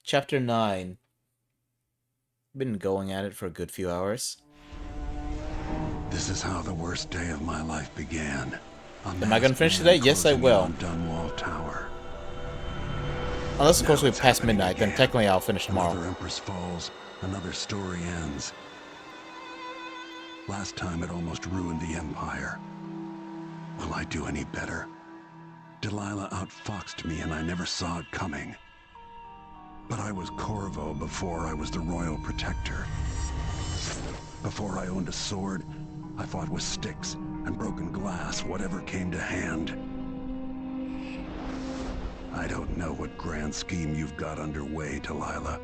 Chapter 9. Been going at it for a good few hours. This is how the worst day of my life began. A Am I gonna masked finish today? man Yes, I closing in will. on Dunwall Tower. Unless, of course, Now we it's pass happening midnight, then again. technically I'll finish tomorrow. Another Empress falls, another story ends. Last time it almost ruined the Empire. Will I do any better? Delilah outfoxed me and I never saw it coming. But I was Corvo before I was the Royal Protector. Before I owned a sword, I fought with sticks and broken glass, whatever came to hand. I don't know what grand scheme you've got underway, Delilah,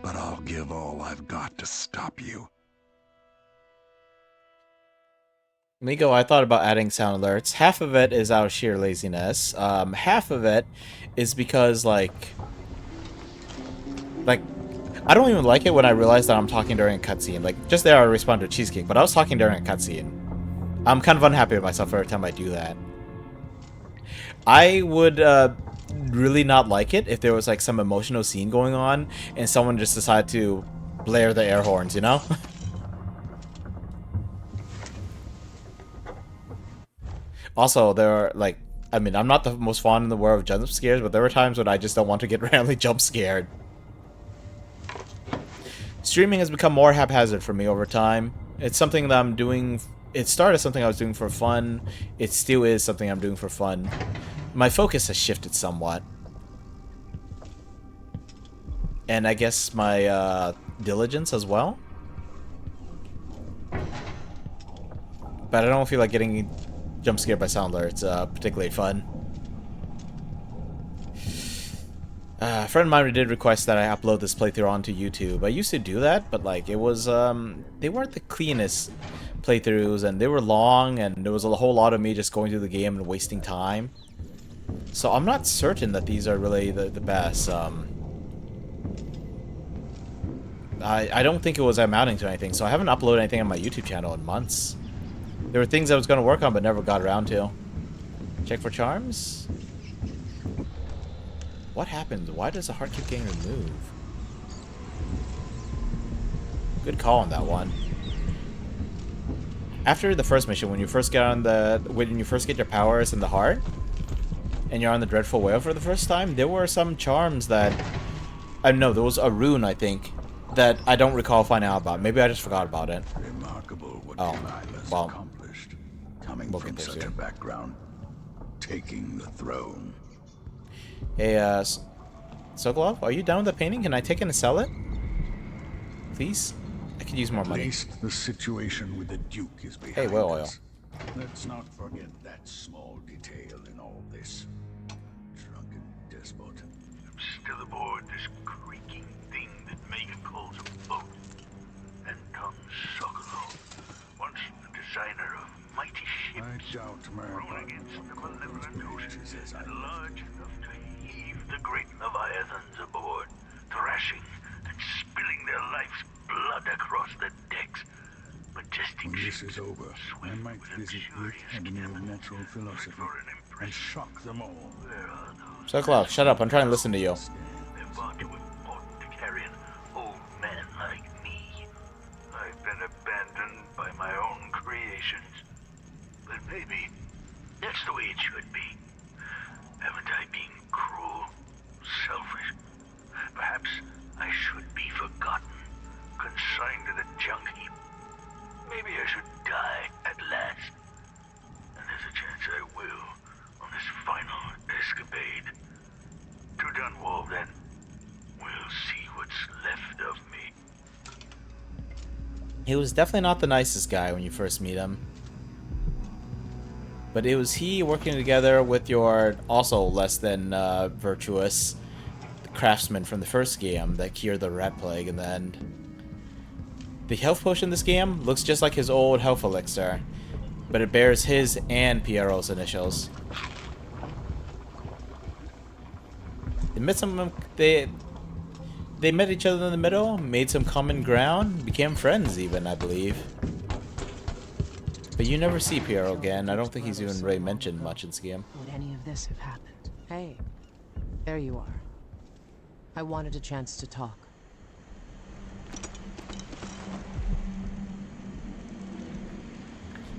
but I'll give all I've got to stop you. Miko, I thought about adding sound alerts. Half of it is out of sheer laziness. Half of it is because, I don't even like it when I realize that I'm talking during a cutscene. Like, just there I respond to Cheesecake, but I was talking during a cutscene. I'm kind of unhappy with myself every time I do that. I would really not like it if there was like some emotional scene going on and someone just decided to blare the air horns, you know? Also, there are like, I mean, I'm not the most fond in the world of jump scares, but there are times when I just don't want to get randomly jump scared. Streaming has become more haphazard for me over time. It's something that I'm doing. It started as something I was doing for fun. It still is something I'm doing for fun. My focus has shifted somewhat. And I guess my diligence as well. But I don't feel like getting jump scared by sound alerts particularly fun. A friend of mine did request that I upload this playthrough onto YouTube. I used to do that, but like it was they weren't the cleanest playthroughs, and they were long, and there was a whole lot of me just going through the game and wasting time. So I'm not certain that these are really the best. I don't think it was amounting to anything, so I haven't uploaded anything on my YouTube channel in months. There were things I was going to work on but never got around to. Check for charms? What happened? Why does the heart keep getting removed? Good call on that one. After the first mission, when you first get your powers in the heart, and you're on the Dreadful Whale for the first time, there were some charms that I know there was a rune, I think, that I don't recall finding out about. Maybe I just forgot about it. Remarkable what Oh, Delilah's well, accomplished. Coming we'll from get there such a soon. background, taking the throne. Hey, Sokolov, are you done with the painting? Can I take it and sell it? Please? I could use more At money. least the situation with the Duke is behind Hey, whale oil. us. Let's not forget that small detail in all this. Drunken despot. I'm still aboard this creaking thing that Megan calls a boat. And Tom Sokolov, once the designer of mighty I ships, doubt my thrown apartment against the will call those malevolent ocean, bridges as I and large enough to heave the great Leviathans aboard, thrashing and spilling their life's blood across the decks. Majestic When this ships, is over, I swift might with visit the luxurious Academy of cannons, Natural fit Philosophy for an and Empress. shock them all. Where are those Sokolov, shut up. I'm trying to listen to you. They're far too important to carry an old man like me. I've been abandoned by my own creations. But maybe that's the way it should be. Haven't I been cruel, selfish? Perhaps I should be forgotten, consigned to the junk heap. Maybe I should die at last. And there's a chance I will on this final escapade. To Dunwall, then. We'll see what's left of me. He was definitely not the nicest guy when you first meet him. But it was he working together with your also less than virtuous craftsman from the first game that cured the rat plague in the end. The health potion in this game looks just like his old health elixir, but it bears his and Piero's initials. They met each other in the middle, made some common ground, became friends even, I believe. But you never see Piero again. I don't think he's even really mentioned much in this game. Would any of this have happened? Hey, there you are. I wanted a chance to talk.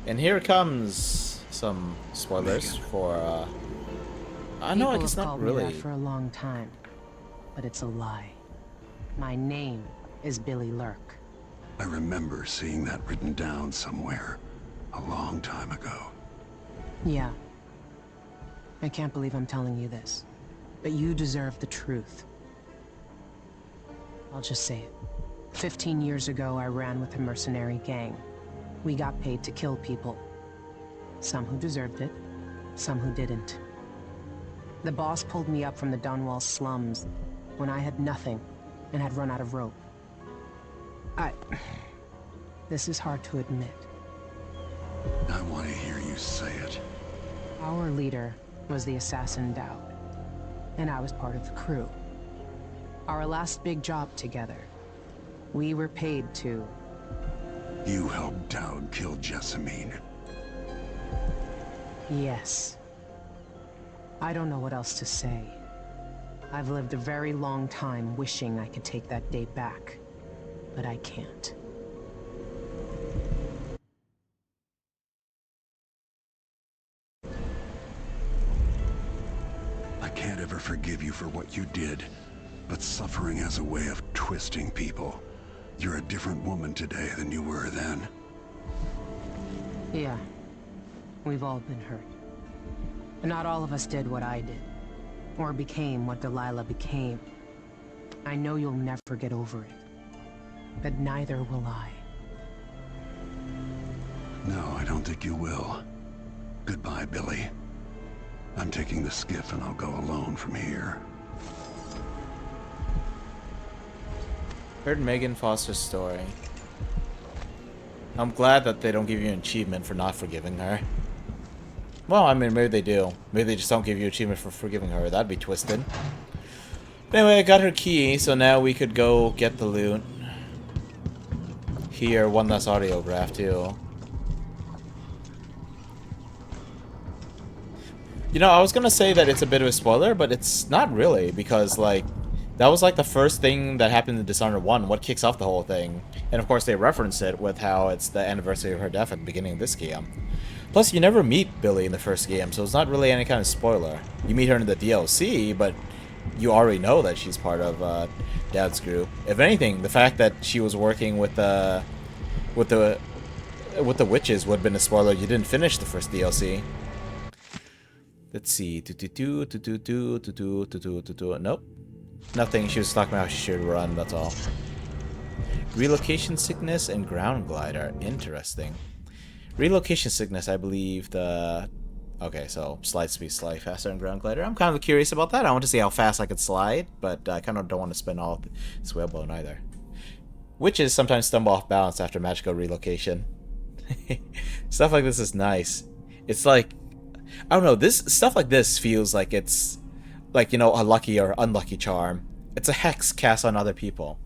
And here comes some spoilers for, I know, I People guess have not called me that really. for a long time, but it's a lie. My name is Billy Lurk. I remember seeing that written down somewhere a long time ago. Yeah. I can't believe I'm telling you this, but you deserve the truth. I'll just say it. 15 years ago, I ran with a mercenary gang. We got paid to kill people. Some who deserved it, some who didn't. The boss pulled me up from the Dunwall slums when I had nothing and had run out of rope. This is hard to admit. I want to hear you say it. Our leader was the assassin Dowd, and I was part of the crew. Our last big job together, we were paid to... You helped Dowd kill Jessamine. Yes. I don't know what else to say. I've lived a very long time wishing I could take that day back, but I can't. I can't ever forgive you for what you did, but suffering has a way of twisting people. You're a different woman today than you were then. Yeah. We've all been hurt. But not all of us did what I did, or became what Delilah became. I know you'll never get over it, but neither will I. No, I don't think you will. Goodbye, Billy. I'm taking the skiff and I'll go alone from here. Heard Megan Foster's story. I'm glad that they don't give you an achievement for not forgiving her. Well, I mean, maybe they do. Maybe they just don't give you an achievement for forgiving her. That'd be twisted. Anyway, I got her key, so now we could go get the loot. Here, one less audiograph, too. You know, I was gonna say that it's a bit of a spoiler, but it's not really, because, like, that was, like, the first thing that happened in Dishonored 1, what kicks off the whole thing. And, of course, they reference it with how it's the anniversary of her death at the beginning of this game. Plus, you never meet Billy in the first game, so it's not really any kind of spoiler. You meet her in the DLC, but you already know that she's part of Dad's group. If anything, the fact that she was working with the witches would have been a spoiler. You didn't finish the first DLC. Let's see. Nope. Nothing. She was talking about how she should run, that's all. Relocation sickness and ground glider. Interesting. Relocation sickness, I believe the... Okay, so slide speed slightly faster than ground glider. I'm kind of curious about that. I want to see how fast I could slide, but I kind of don't want to spend all this whalebone either. Witches sometimes stumble off balance after magical relocation. Stuff like this is nice. It's like... I don't know, this stuff like this feels like it's... like, you know, a lucky or unlucky charm. It's a hex cast on other people.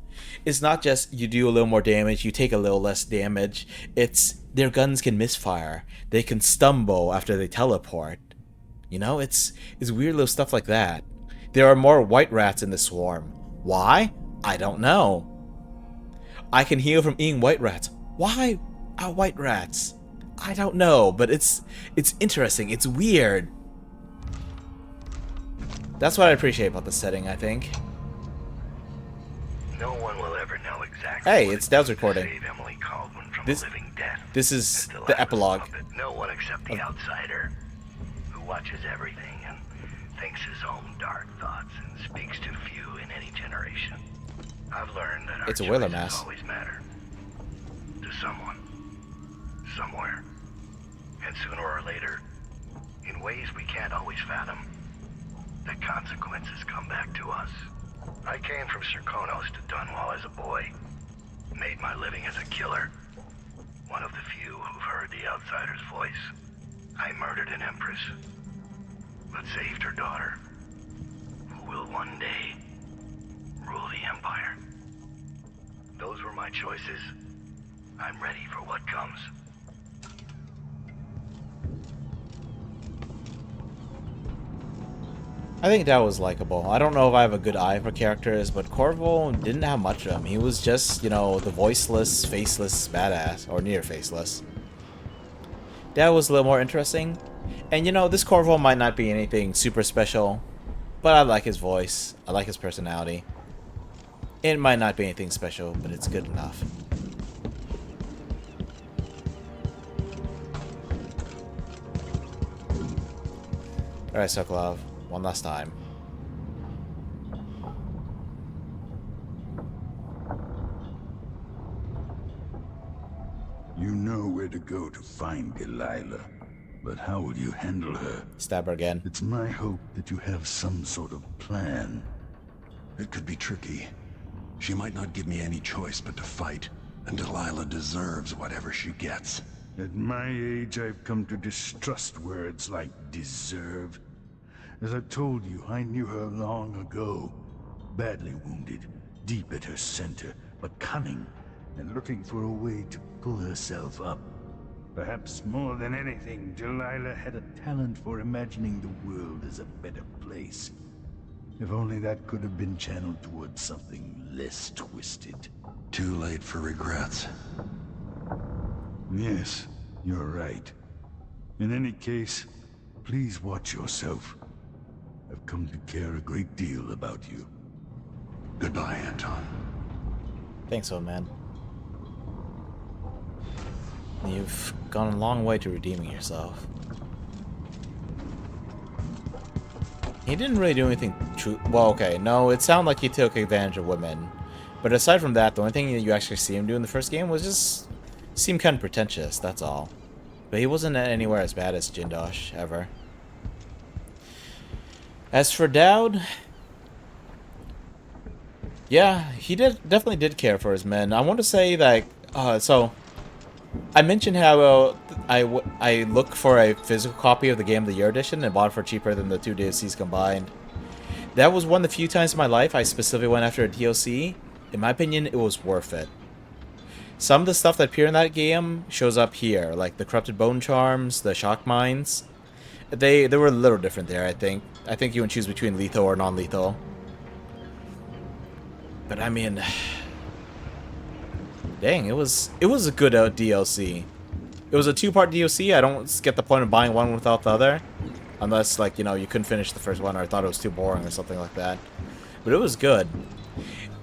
It's not just you do a little more damage, you take a little less damage. It's their guns can misfire. They can stumble after they teleport. You know, it's weird little stuff like that. There are more white rats in the swarm. Why? I don't know. I can heal from eating white rats. Why are white rats? I don't know, but it's interesting. It's weird. That's what I appreciate about the setting, I think. No one will ever know exactly. Hey, it's Dowd's recording. Save Emily Caldwin from This- a living death. This is And the Delilah's epilogue. puppet. No one except the outsider, who watches everything and thinks his own dark thoughts and speaks to few in any generation. I've learned that our It's a Whaler choices mask. always matter to someone, somewhere, and sooner or later, in ways we can't always fathom, the consequences come back to us. I came from Serkonos to Dunwall as a boy, made my living as a killer, one of the few who've heard the outsider's voice. I murdered an Empress, but saved her daughter, who will one day rule the Empire. Those were my choices. I'm ready for what comes. I think that was likable. I don't know if I have a good eye for characters, but Corvo didn't have much of him. He was just, you know, the voiceless, faceless badass, or near faceless. That was a little more interesting. And you know, this Corvo might not be anything super special, but I like his voice. I like his personality. It might not be anything special, but it's good enough. Alright, Sokolov. One last time. You know where to go to find Delilah, but how will you handle her? Stab her again. It's my hope that you have some sort of plan. It could be tricky. She might not give me any choice but to fight, and Delilah deserves whatever she gets. At my age, I've come to distrust words like deserve. As I told you, I knew her long ago. Badly wounded, deep at her center, but cunning, and looking for a way to pull herself up. Perhaps more than anything, Delilah had a talent for imagining the world as a better place. If only that could have been channeled towards something less twisted. Too late for regrets. Yes, you're right. In any case, please watch yourself. I've come to care a great deal about you. Goodbye, Anton. Thanks, old man. You've gone a long way to redeeming yourself. He didn't really do anything true. Well, okay, no, it sounded like he took advantage of women. But aside from that, the only thing that you actually see him do in the first game was just seem kind of pretentious, that's all. But he wasn't anywhere as bad as Jindosh, ever. As for Dowd, yeah, he definitely did care for his men. I want to say that, so I mentioned how I look for a physical copy of the Game of the Year edition and bought it for cheaper than the two DLCs combined. That was one of the few times in my life I specifically went after a DLC. In my opinion, it was worth it. Some of the stuff that appeared in that game shows up here, like the Corrupted Bone Charms, the Shock Mines. They were a little different there, I think. I think you can choose between lethal or non-lethal. But I mean, dang, it was a good DLC. It was a two-part DLC. I don't get the point of buying one without the other, unless, like, you know, you couldn't finish the first one or I thought it was too boring or something like that. But it was good.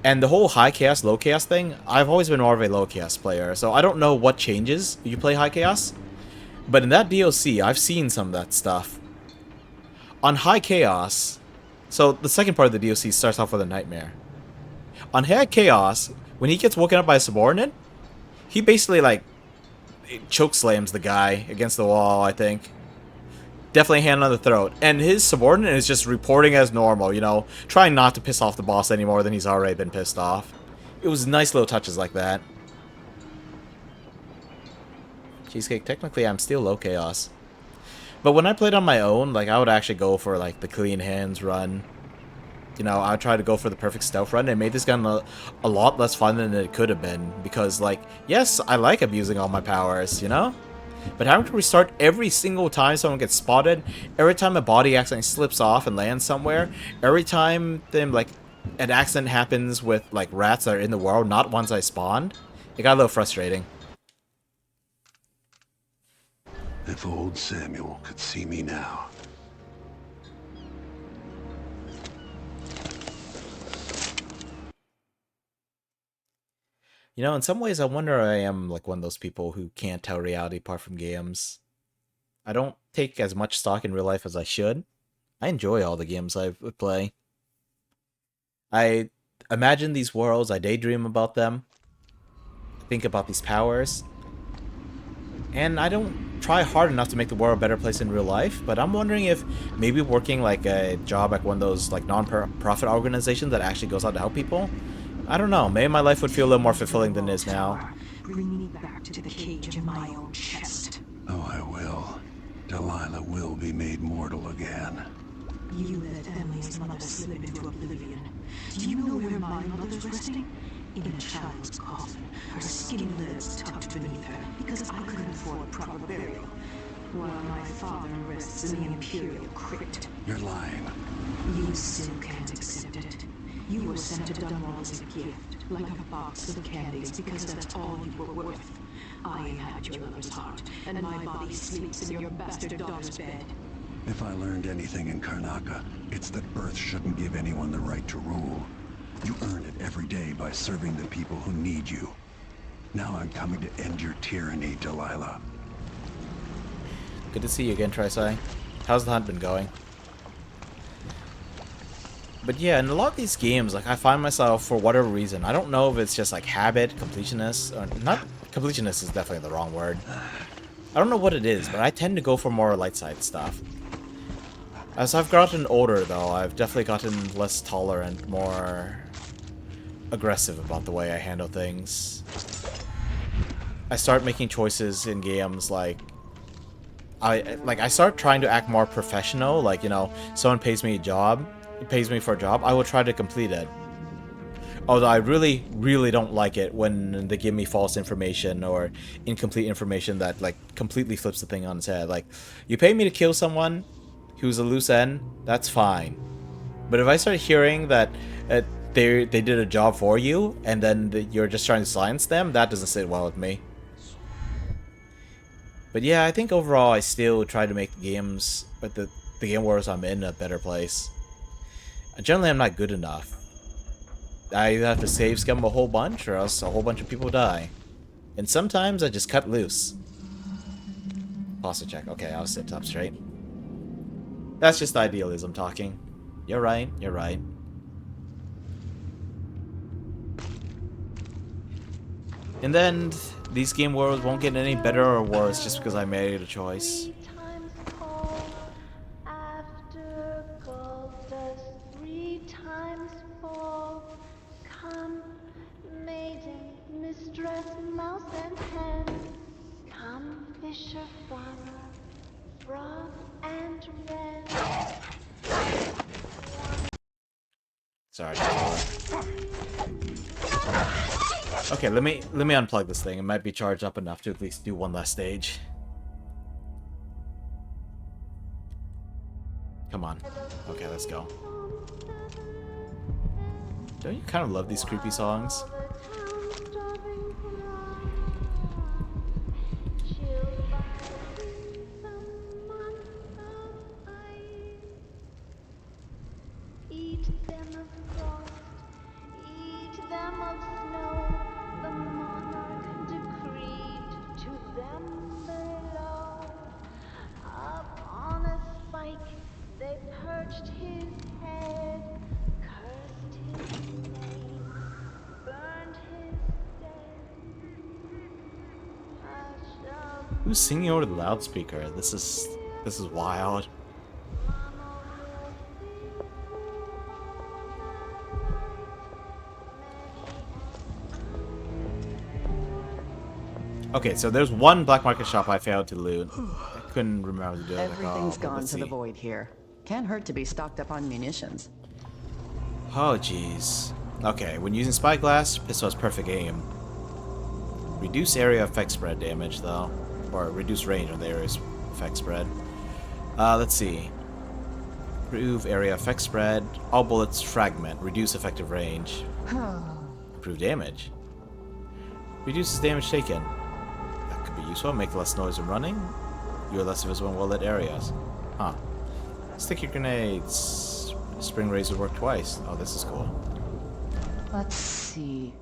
And the whole high chaos, low chaos thing, I've always been more of a low chaos player, so I don't know what changes if you play high chaos. But in that DLC, I've seen some of that stuff. On high chaos, so the second part of the DLC starts off with a nightmare. On high chaos, when he gets woken up by a subordinate, he basically, like, chokeslams the guy against the wall, I think. Definitely hand on the throat. And his subordinate is just reporting as normal, you know, trying not to piss off the boss any more than he's already been pissed off. It was nice little touches like that. Cheesecake, technically I'm still low chaos. But when I played on my own, like, I would actually go for, like, the clean hands run. You know, I would try to go for the perfect stealth run. It made this gun a lot less fun than it could have been. Because, like, yes, I like abusing all my powers, you know? But having to restart every single time someone gets spotted, every time a body accidentally slips off and lands somewhere, every time like, an accident happens with, like, rats that are in the world, not ones I spawned, it got a little frustrating. If old Samuel could see me now. You know, in some ways, I wonder if I am, like, one of those people who can't tell reality apart from games. I don't take as much stock in real life as I should. I enjoy all the games I play. I imagine these worlds, I daydream about them, I think about these powers, and I don't try hard enough to make the world a better place in real life, but I'm wondering if maybe working, like, a job at one of those, like, non-profit organizations that actually goes out to help people, I don't know, maybe my life would feel a little more fulfilling than it is now. Bring me back to the cage in my own chest. Oh, I will. Delilah will be made mortal again. You let Emily's mother slip into oblivion. Do you know where my mother's resting? In a child's coffin, her skinny lids tucked beneath her, because I couldn't afford proper burial. while my father rests in the Imperial crypt. You're lying. You still can't accept it. You were sent to Dunwall as a gift, like a box of candies, because that's all you were worth. I inhabit your lover's heart, and my body sleeps in your bastard daughter's bed. If I learned anything in Karnaca, it's that birth shouldn't give anyone the right to rule. You earn it every day by serving the people who need you. Now I'm coming to end your tyranny, Delilah. Good to see you again, Trisai. How's the hunt been going? But yeah, in a lot of these games, like I find myself, for whatever reason, I don't know if it's just like habit, completionist, or not. Completionist is definitely the wrong word. I don't know what it is, but I tend to go for more light side stuff. As I've gotten older, though, I've definitely gotten less tolerant, more aggressive about the way I handle things. I start making choices in games like I start trying to act more professional. Like, you know, someone pays me for a job, I will try to complete it. Although I really, really don't like it when they give me false information or incomplete information that like completely flips the thing on its head. Like, you pay me to kill someone who's a loose end, that's fine. But if I start hearing that they did a job for you and then you're just trying to silence them, that doesn't sit well with me. But yeah, I think overall I still try to make the games, but the game worlds I'm in, a better place. Generally, I'm not good enough. I either have to save scum a whole bunch, or else a whole bunch of people die. And sometimes I just cut loose. Posture check. Okay, I'll sit up straight. That's just idealism talking. You're right, you're right. And then, these game worlds won't get any better or worse just because I made a choice. Sorry. Okay, let me unplug this thing. It might be charged up enough to at least do one last stage. Come on. Okay, let's go. Don't you kind of love these creepy songs? Who's singing over the loudspeaker? This is wild. Okay, so there's one black market shop I failed to loot. I couldn't remember to do it. Everything's gone to the void here. Can't hurt to be stocked up on munitions. Oh, jeez. Okay, when using spyglass, pistol has perfect aim. Reduce area effect spread damage, though. Or reduce range on the area's effect spread. Let's see. Improve area effect spread. All bullets fragment. Reduce effective range. Improve damage. Reduces damage taken. That could be useful. Make less noise when running. You are less visible in well-lit areas. Huh. Sticky grenades. Spring rays would work twice. Oh, this is cool. Let's see.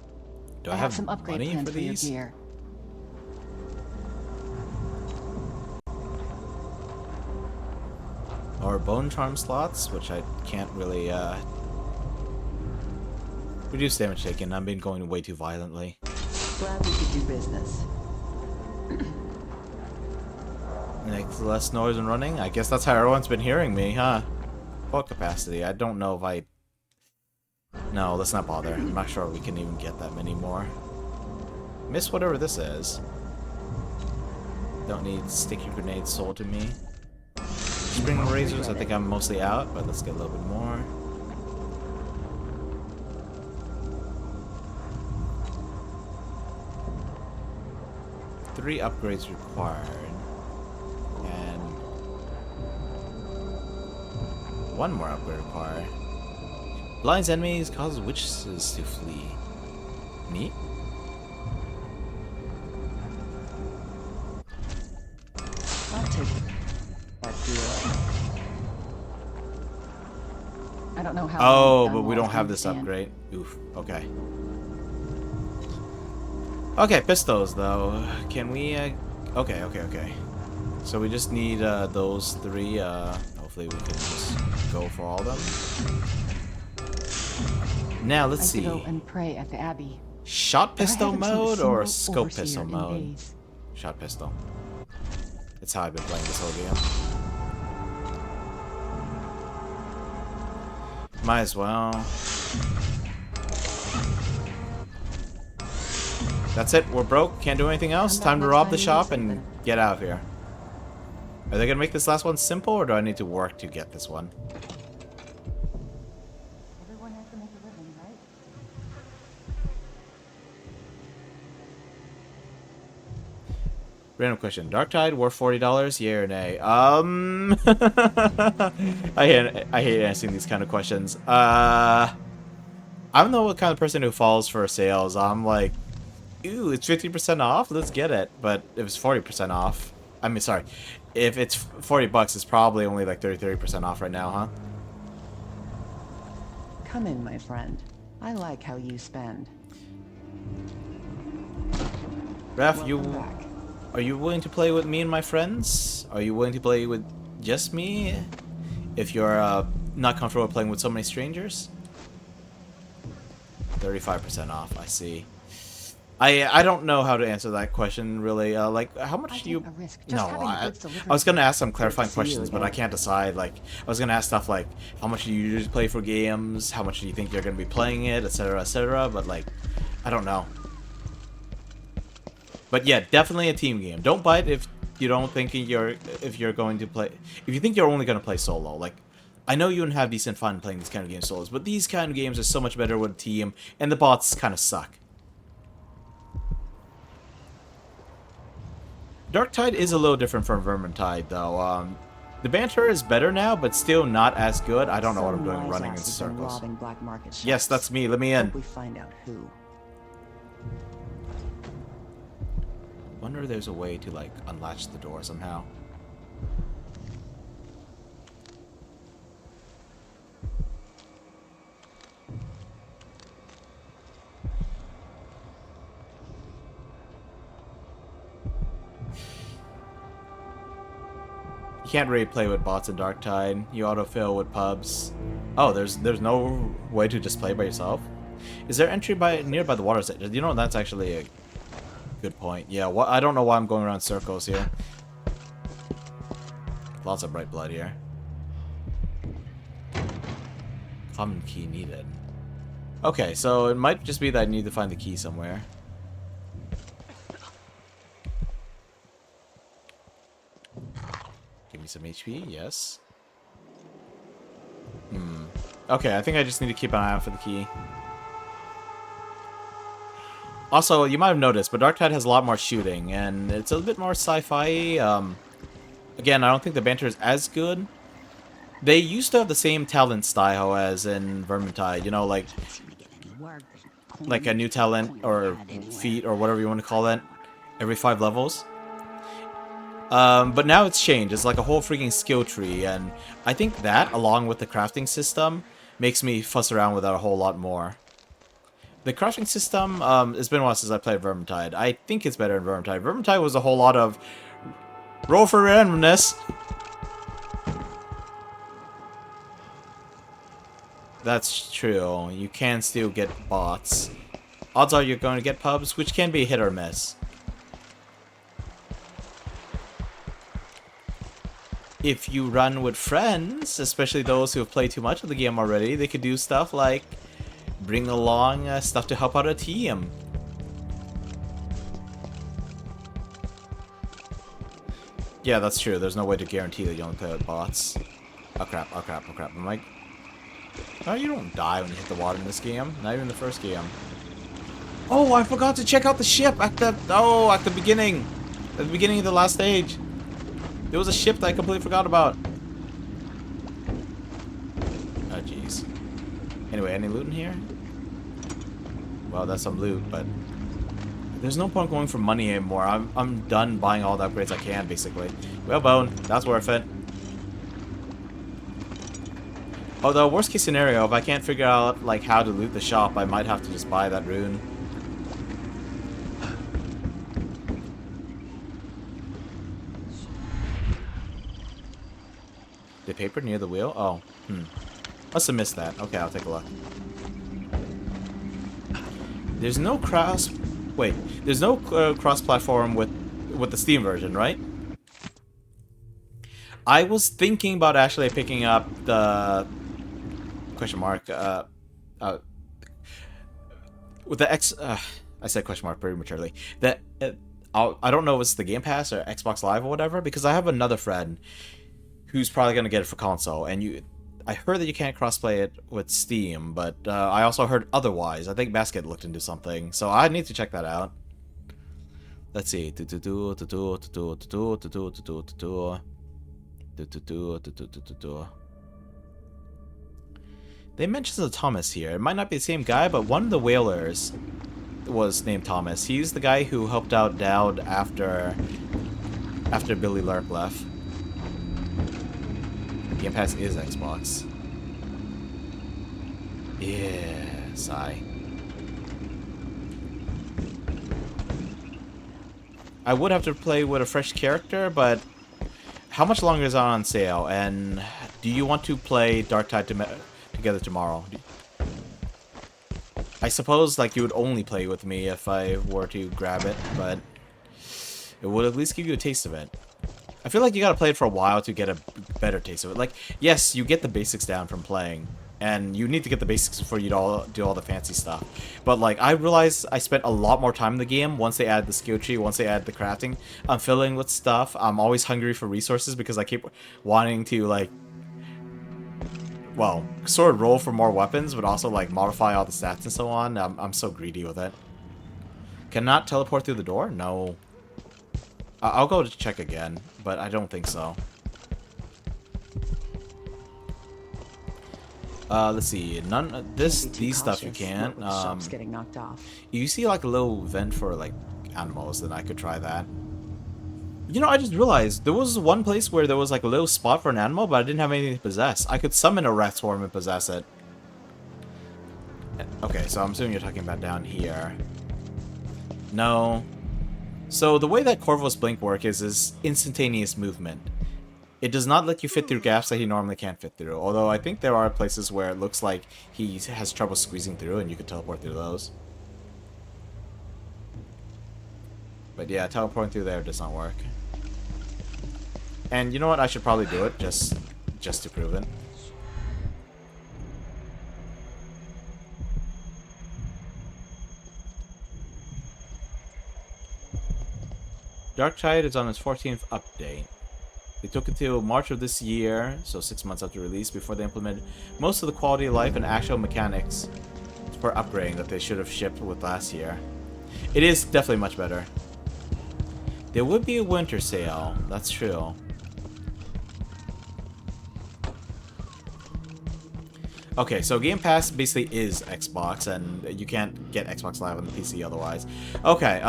Do I have some upgrade money plans for for your these? gear. Or bone charm slots, which I can't really, reduce damage taken. I've been going way too violently. Glad we could do business. Make less noise when running? I guess that's how everyone's been hearing me, huh? Full capacity. I don't know if I... No, let's not bother. I'm not sure we can even get that many more. Miss whatever this is. Don't need sticky grenades sold to me. Spring razors, I think I'm mostly out, but let's get a little bit more. Three upgrades required. one more upgrade required. Blinds enemies, causes witches to flee. Neat. I'll take that deal. I don't know how. Oh, long but we Dunwall's don't have gonna this stand. upgrade. Oof. Okay. Okay, pistols though. Can we? Okay. So we just need those 3. Hopefully we can just go for all of them. Now let's I see. go and pray at the Abbey. Shot But I pistol haven't seen a mode single or scope overseer pistol in mode? days. Shot pistol. That's how I've been playing this whole game. Might as well. That's it. We're broke. Can't do anything else. I'm not Time to much rob the time to do shop and something. get out of here. Are they gonna make this last one simple, or do I need to work to get this one? Everyone has to make a living, right? Random question. Dark Tide worth $40? Yeah or nay? I hate answering these kind of questions. I'm the kind of person who falls for sales. I'm like, ooh, it's 50% off. Let's get it. But if it's 40% off, I mean, sorry, if it's 40 bucks, it's probably only like 30% off right now, huh? Come in, my friend. I like how you spend. Raf, Welcome back. are you willing to play with me and my friends? Are you willing to play with just me? If you're not comfortable playing with so many strangers? 35% off, I see. I don't know how to answer that question, really. Like, how much do you... A risk. Just No, having I goods delivered. was going to ask some clarifying to see you questions, but again. I can't decide. Like, I was going to ask stuff like, how much do you usually play for games? How much do you think you're going to be playing it? Etc., etc. But, like, I don't know. But yeah, definitely a team game. Don't buy it if you don't think you're going to play... If you think you're only going to play solo. Like, I know you can have decent fun playing these kind of games solos, but these kind of games are so much better with a team, and the bots kind of suck. Darktide is a little different from Vermintide, though. The banter is better now, but still not as good. I don't know what I'm doing running in circles. Robbing black market shops. Yes, that's me. Let me Hope in. we find out who. Wonder if there's a way to, like, unlatch the door somehow. You can't really play with bots in Darktide. You autofill with pubs. Oh, there's no way to just play by yourself? Is there entry nearby the water's edge? You know, that's actually a good point. Yeah, I don't know why I'm going around circles here. Lots of bright blood here. Common key needed. Okay, so it might just be that I need to find the key somewhere. Give me some HP, yes. Okay, I think I just need to keep an eye out for the key. Also, you might have noticed, but Darktide has a lot more shooting, and it's a bit more sci-fi. Again, I don't think the banter is as good. They used to have the same talent style as in Vermintide, you know, like a new talent or feat or whatever you want to call it every 5 levels. But now it's changed. It's like a whole freaking skill tree, and I think that, along with the crafting system, makes me fuss around with that a whole lot more. The crafting system, it's been a while since I played Vermintide. I think it's better in Vermintide. Vermintide was a whole lot of roll for randomness. That's true. You can still get bots. Odds are you're going to get pubs, which can be hit or miss. If you run with friends, especially those who have played too much of the game already, they could do stuff like bring along stuff to help out a team. Yeah, that's true. There's no way to guarantee that you only play with bots. Oh crap, oh crap, oh crap. I'm like... Oh, you don't die when you hit the water in this game. Not even the first game. Oh, I forgot to check out the ship at the... Oh, at the beginning. At the beginning of the last stage. There was a ship that I completely forgot about. Anyway, any loot in here? Well, that's some loot, but there's no point going for money anymore. I'm done buying all the upgrades I can, basically. Whalebone, that's worth it. Although, worst case scenario, if I can't figure out like how to loot the shop, I might have to just buy that rune. The paper near the wheel? Oh, must have missed that. Okay, I'll take a look. There's no cross... Wait, there's no cross-platform with the Steam version, right? I was thinking about actually picking up the... question mark, with the X... I said question mark prematurely. That I don't know if it's the Game Pass or Xbox Live or whatever, because I have another friend who's probably going to get it for console, and I heard that you can't crossplay it with Steam, but I also heard otherwise. I think Basket looked into something, so I need to check that out. Let's see. They mentioned the Thomas here. It might not be the same guy, but one of the whalers was named Thomas. He's the guy who helped out Dowd after Billy Lurk left. Game Pass is Xbox. Yeah, sigh. I would have to play with a fresh character, but how much longer is it on sale? And do you want to play Darktide together tomorrow? I suppose like you would only play with me if I were to grab it, but it would at least give you a taste of it. I feel like you gotta play it for a while to get a better taste of it. Like, yes, you get the basics down from playing, and you need to get the basics before you do all the fancy stuff. But like, I realized I spent a lot more time in the game once they added the skill tree, once they added the crafting. I'm filling with stuff. I'm always hungry for resources because I keep wanting to like, well, sort of roll for more weapons, but also like modify all the stats and so on. I'm so greedy with it. Cannot teleport through the door? No. I'll go to check again, but I don't think so. Let's see. These stuff you can't. Getting knocked off. You see like a little vent for like animals, then I could try that. You know, I just realized there was one place where there was like a little spot for an animal, but I didn't have anything to possess. I could summon a rat swarm and possess it. Okay, so I'm assuming you're talking about down here. No. So the way that Corvo's blink work is instantaneous movement. It does not let you fit through gaps that he normally can't fit through. Although I think there are places where it looks like he has trouble squeezing through and you can teleport through those. But yeah, teleporting through there does not work. And you know what? I should probably do it just to prove it. Darktide is on its 14th update. They took until March of this year, so 6 months after release, before they implemented most of the quality of life and actual mechanics for upgrading that they should have shipped with last year. It is definitely much better. There would be a winter sale, that's true. Okay, so Game Pass basically is Xbox, and you can't get Xbox Live on the PC otherwise. Okay,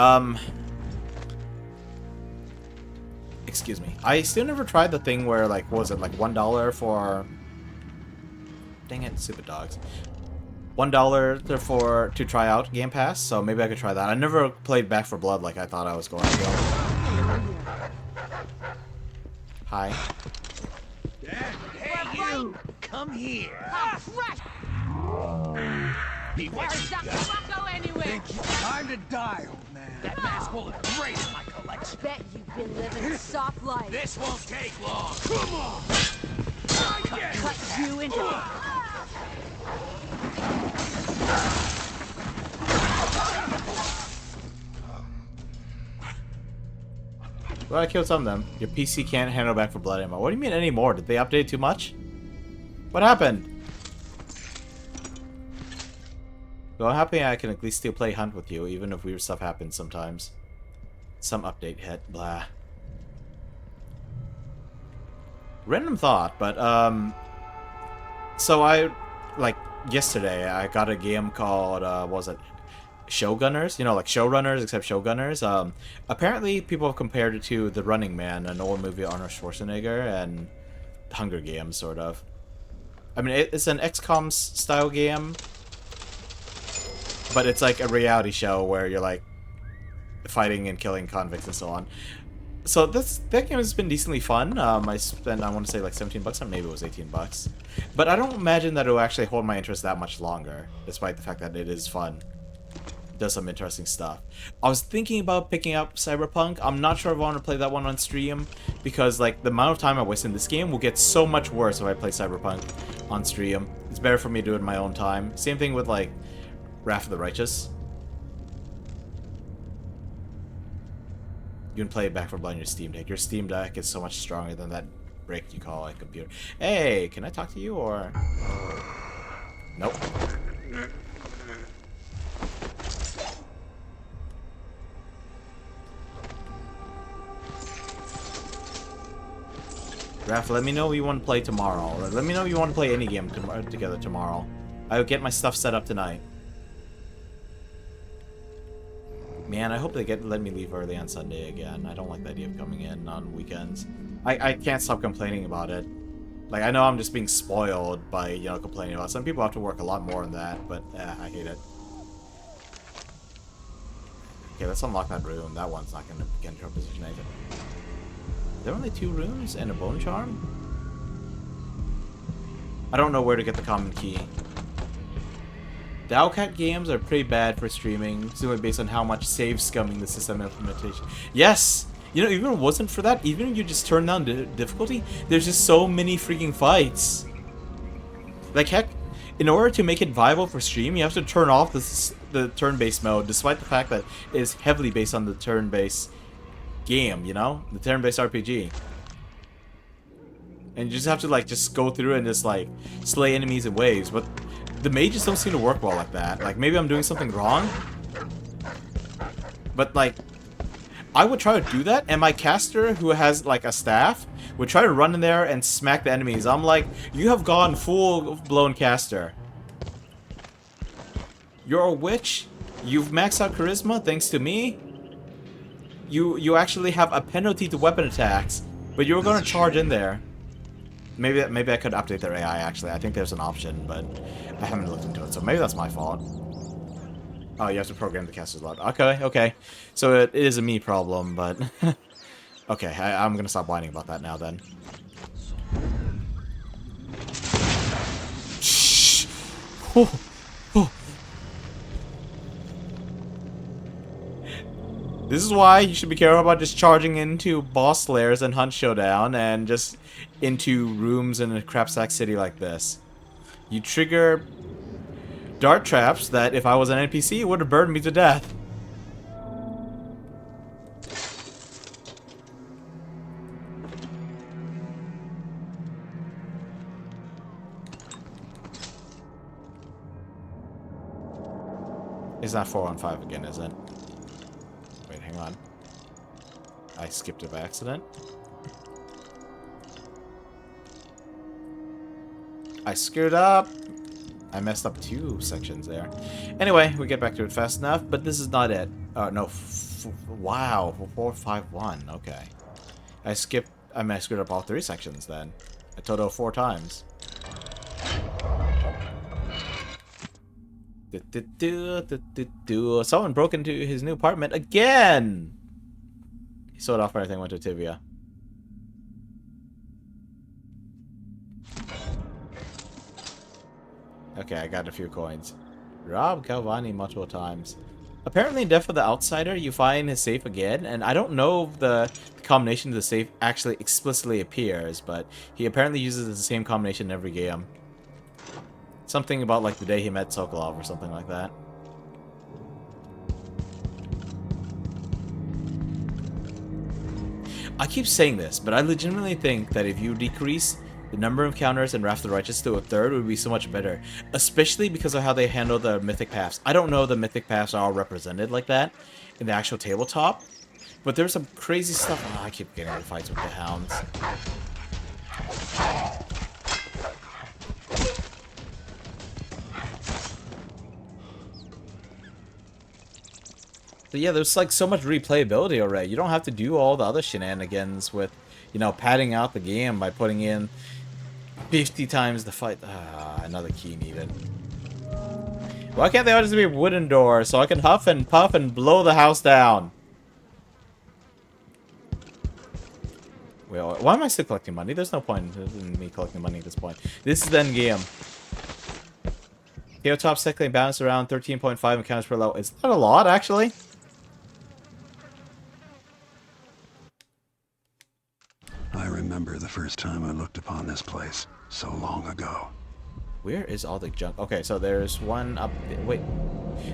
excuse me. I still never tried the thing where, like, what was it, like $1 for... Dang it, stupid dogs. $1 to try out Game Pass, so maybe I could try that. I never played Back 4 Blood like I thought I was going to go. Hi. Hey, you! Come here! Time to die, old man. That mask will look great in my collection. Bet you've been living a soft life. This won't take long. Come on! Cut you into... Well, I killed some of them. Your PC can't handle Back 4 Blood anymore. What do you mean anymore? Did they update too much? What happened? Well, I'm happy I can at least still play Hunt with you, even if weird stuff happens sometimes. Some update hit, blah. Random thought, but, so I, like, yesterday I got a game called what was it? Showgunners, you know, like Showrunners, except Showgunners. Apparently, people have compared it to The Running Man, an old movie of Arnold Schwarzenegger, and Hunger Games, sort of. I mean, it's an XCOM style game, but it's like a reality show where you're like fighting and killing convicts and so on. So that game has been decently fun. I spent, I want to say, like $17, or maybe it was $18. But I don't imagine that it will actually hold my interest that much longer, despite the fact that it is fun. Does some interesting stuff. I was thinking about picking up Cyberpunk. I'm not sure if I want to play that one on stream, because like the amount of time I waste in this game will get so much worse if I play Cyberpunk on stream. It's better for me to do it in my own time. Same thing with like Wrath of the Righteous. You can play it Back 4 Blood on your Steam Deck. Your Steam Deck is so much stronger than that brick you call a computer. Hey, can I talk to you or? Nope. Raph, let me know what you want to play tomorrow. Or let me know if you want to play any game together tomorrow. I'll get my stuff set up tonight. Man, I hope they let me leave early on Sunday again. I don't like the idea of coming in on weekends. I can't stop complaining about it. Like, I know I'm just being spoiled by, you know, complaining about it. Some people have to work a lot more than that, but I hate it. Okay, let's unlock that room. That one's not going to get into our position either. There are only 2 rooms and a bone charm? I don't know where to get the common key. The Owlcat games are pretty bad for streaming, simply based on how much save scumming the system implementation. Yes! You know, even if it wasn't for that, even if you just turn down the difficulty, there's just so many freaking fights. Like, heck, in order to make it viable for stream, you have to turn off the turn-based mode, despite the fact that it is heavily based on the turn-based game, you know? The turn-based RPG. And you just have to, like, just go through and just, like, slay enemies in waves, but the mages don't seem to work well like that. Like, maybe I'm doing something wrong? But, like, I would try to do that, and my caster, who has, like, a staff, would try to run in there and smack the enemies. I'm like, you have gone full-blown caster. You're a witch? You've maxed out charisma thanks to me? You actually have a penalty to weapon attacks, but you were going to charge in there. Maybe I could update their AI, actually. I think there's an option, but I haven't looked into it, so maybe that's my fault. Oh, you have to program the caster's load. Okay. So it is a me problem, but... okay, I'm going to stop whining about that now, then. Shh! Oh. This is why you should be careful about just charging into boss lairs and Hunt Showdown and just into rooms in a crapsack city like this. You trigger dart traps that, if I was an NPC, would have burned me to death. It's not 4 on 5 again, is it? Wait, hang on. I skipped it by accident. I screwed up. I messed up 2 sections there. Anyway, we get back to it fast enough, but this is not it. No. Wow. 451. Okay. I screwed up all 3 sections then. A total of 4 times. Someone broke into his new apartment again! He sold off everything, went to Tibia. Okay, I got a few coins. Rob Galvani multiple times. Apparently in Death of the Outsider, you find his safe again, and I don't know if the combination of the safe actually explicitly appears, but he apparently uses the same combination in every game. Something about, like, the day he met Sokolov or something like that. I keep saying this, but I legitimately think that if you decrease the number of counters in Wrath of the Righteous to a third, it would be so much better. Especially because of how they handle the mythic paths. I don't know if the mythic paths are all represented like that in the actual tabletop, but there's some crazy stuff. Oh, I keep getting into fights with the hounds. So yeah, there's like so much replayability already. You don't have to do all the other shenanigans with, you know, padding out the game by putting in 50 times the fight. Ah, another key needed. Why can't they all just be a wooden door so I can huff and puff and blow the house down? Wait, why am I still collecting money? There's no point in me collecting money at this point. This is the end game. KO top cycling balance around 13.5 encounters per level. It's not a lot, actually. I remember the first time I looked upon this place, so long ago. Where is all the junk? Okay, so there's one up there. Wait.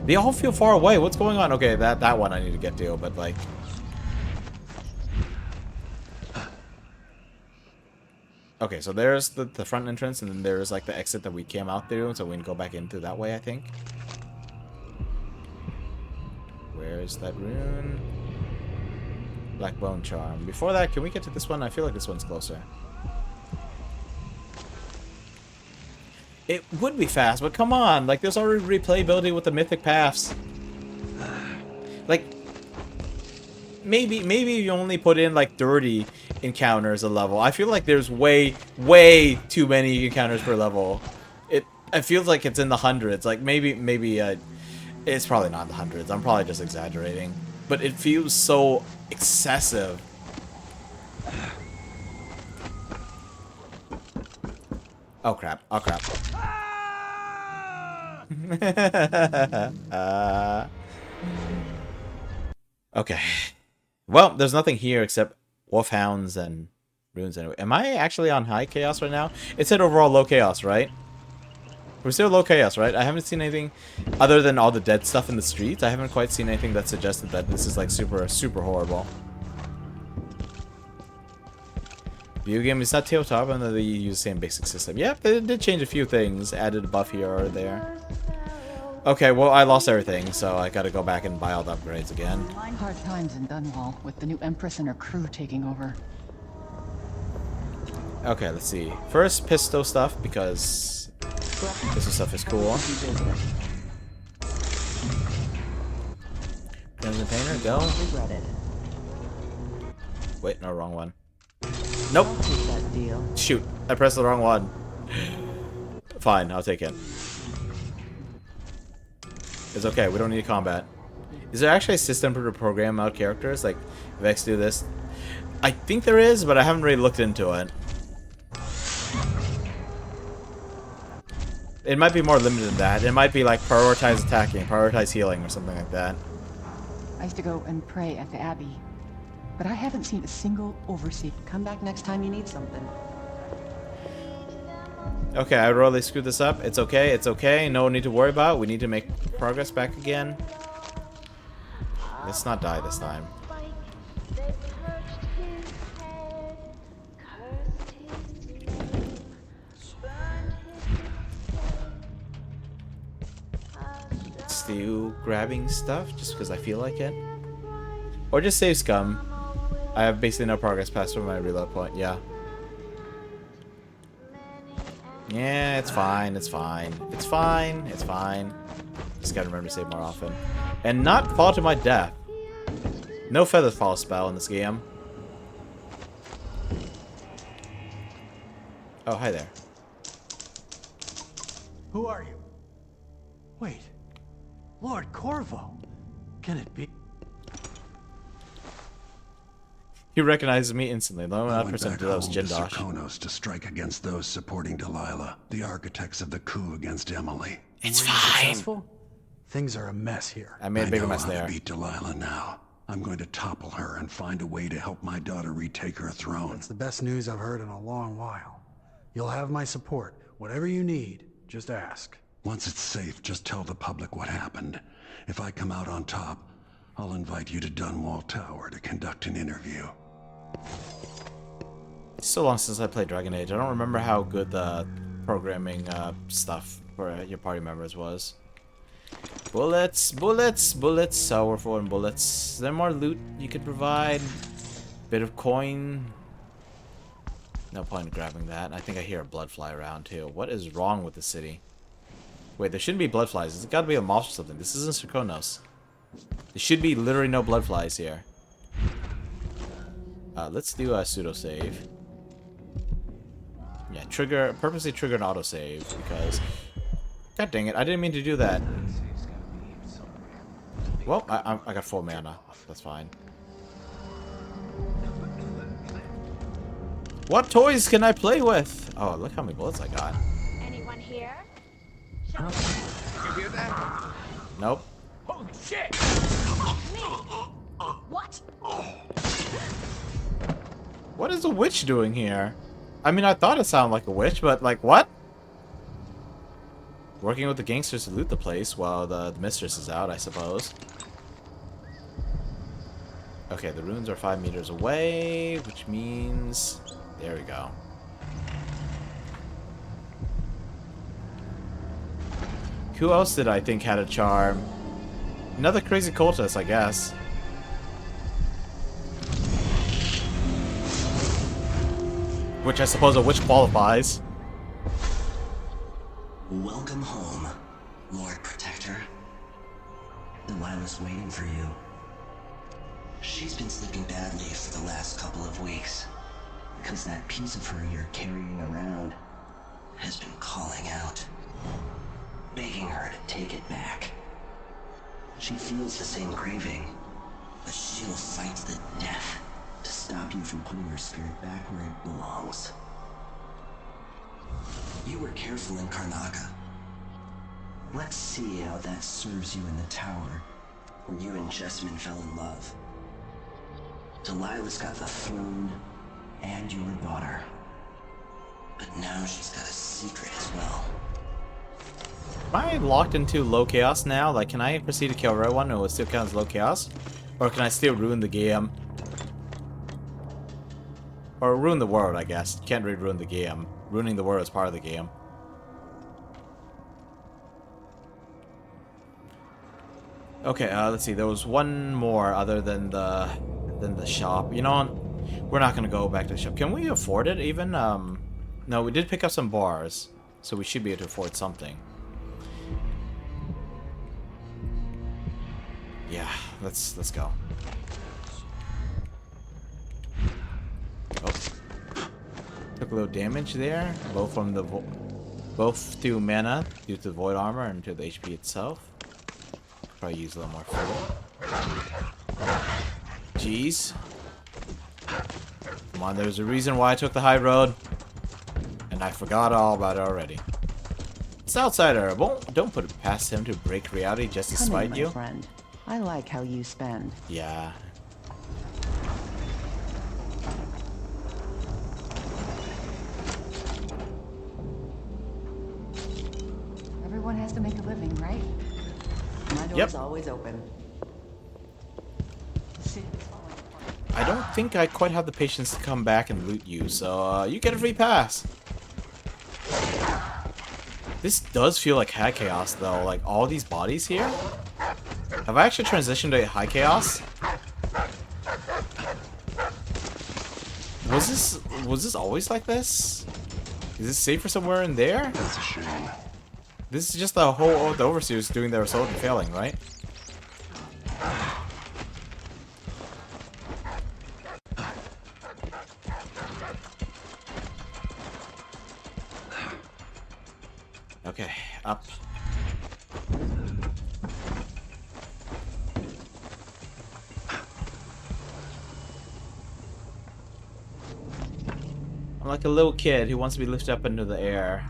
They all feel far away. What's going on? Okay, that one I need to get to, but like... Okay, so there's the front entrance, and then there's like the exit that we came out through, so we can go back into that way, I think. Where is that rune? Black Bone Charm. Before that, can we get to this one? I feel like this one's closer. It would be fast, but come on! Like, there's already replayability with the mythic paths. Like, maybe you only put in like 30 encounters a level. I feel like there's way too many encounters per level. It feels like it's in the hundreds. Like maybe it's probably not in the hundreds. I'm probably just exaggerating, but it feels so excessive. Oh crap! Oh crap! Okay. Well, there's nothing here except wolfhounds and runes anyway. Am I actually on high chaos right now? It said overall low chaos, right? We're still low chaos, right? I haven't seen anything other than all the dead stuff in the streets. I haven't quite seen anything that suggested that this is like super horrible. Video game is not tabletop, and they use the same basic system. Yep, they did change a few things. Added a buff here or there. Okay, well, I lost everything, so I gotta go back and buy all the upgrades again. Hard times in Dunwall, with the new Empress and her crew taking over. Okay, let's see. First, pistol stuff, because pistol stuff is cool. Crimson Painter, go. Wait, no, wrong one. Nope. Shoot, I pressed the wrong one. Fine, I'll take it. It's okay, we don't need combat. Is there actually a system to program out characters? Like, Vex do this? I think there is, but I haven't really looked into it. It might be more limited than that. It might be like prioritize attacking, prioritize healing, or something like that. I used to go and pray at the Abbey, but I haven't seen a single overseer. Come back next time you need something. Okay, I really screwed this up. It's okay, it's okay. No need to worry about. We need to make progress back again. Let's not die this time. Still grabbing stuff just because I feel like it. Or just save scum. I have basically no progress past from my reload point, yeah. Yeah, it's fine, it's fine. It's fine, it's fine. Just gotta remember to save more often. And not fall to my death. No feather fall spell in this game. Oh, hi there. Who are you? Wait. Lord Corvo. Can it be? He recognizes me instantly. The only I went person back that was home to Jindosh. Serkonos to strike against those supporting Delilah, the architects of the coup against Emily. It's Were you fine. successful? Things are a mess here. I made a bigger know mess how there. to beat Delilah now. I'm going to topple her and find a way to help my daughter retake her throne. That's the best news I've heard in a long while. You'll have my support. Whatever you need, just ask. Once it's safe, just tell the public what happened. If I come out on top, I'll invite you to Dunwall Tower to conduct an interview. It's so long since I played Dragon Age. I don't remember how good the programming stuff for your party members was. Bullets, bullets, bullets, sourful and bullets. Is there more loot you could provide? Bit of coin. No point in grabbing that. I think I hear a blood fly around too. What is wrong with the city? Wait, there shouldn't be blood flies. There's got to be a moth or something. This isn't Serkonos. There should be literally no blood flies here. Let's do a pseudo save. Yeah, purposely trigger an autosave because... God dang it, I didn't mean to do that. Well, I got 4 mana. That's fine. What toys can I play with? Oh, look how many bullets I got. Anyone here? You hear that? Nope. Holy shit! What? What is a witch doing here? I mean, I thought it sounded like a witch, but like, what? Working with the gangsters to loot the place while the mistress is out, I suppose. Okay, the runes are 5 meters away, which means... There we go. Who else did I think had a charm? Another crazy cultist, I guess. Which I suppose a witch qualifies. Welcome home, Lord Protector. Delilah's waiting for you. She's been sleeping badly for the last couple of weeks, because that piece of her you're carrying around has been calling out, begging her to take it back. She feels the same craving, but she'll fight to the death to stop you from putting your spirit back where it belongs. You were careful in Karnaca. Let's see how that serves you in the tower, where you and Jessamine fell in love. Delilah's got the throne and your daughter. But now she's got a secret as well. Am I locked into low chaos now? Like, can I proceed to kill everyone and it will still count as low chaos? Or can I still ruin the game? Or ruin the world, I guess. You can't really ruin the game. Ruining the world is part of the game. Okay, let's see. There was one more other than the shop. You know what? We're not gonna go back to the shop. Can we afford it even? No, we did pick up some bars, so we should be able to afford something. Yeah, let's go. Oh, took a little damage there, both from the both to mana due to the void armor and to the HP itself. Probably use a little more food. Jeez. Come on, there's a reason why I took the high road, and I forgot all about it already. It's outsider. Don't put it past him to break reality just to Come spite in, my you. friend. I like how you spend. Yeah. Everyone has to make a living, right? My door's always open. I don't think I quite have the patience to come back and loot you, so you get a free pass. This does feel like high chaos, though. Like, all these bodies here? Have I actually transitioned to high chaos? Was this always like this? Is this safer somewhere in there? That's a shame. This is just the whole the overseers doing their assault and failing, right? Okay, up. I'm like a little kid who wants to be lifted up into the air.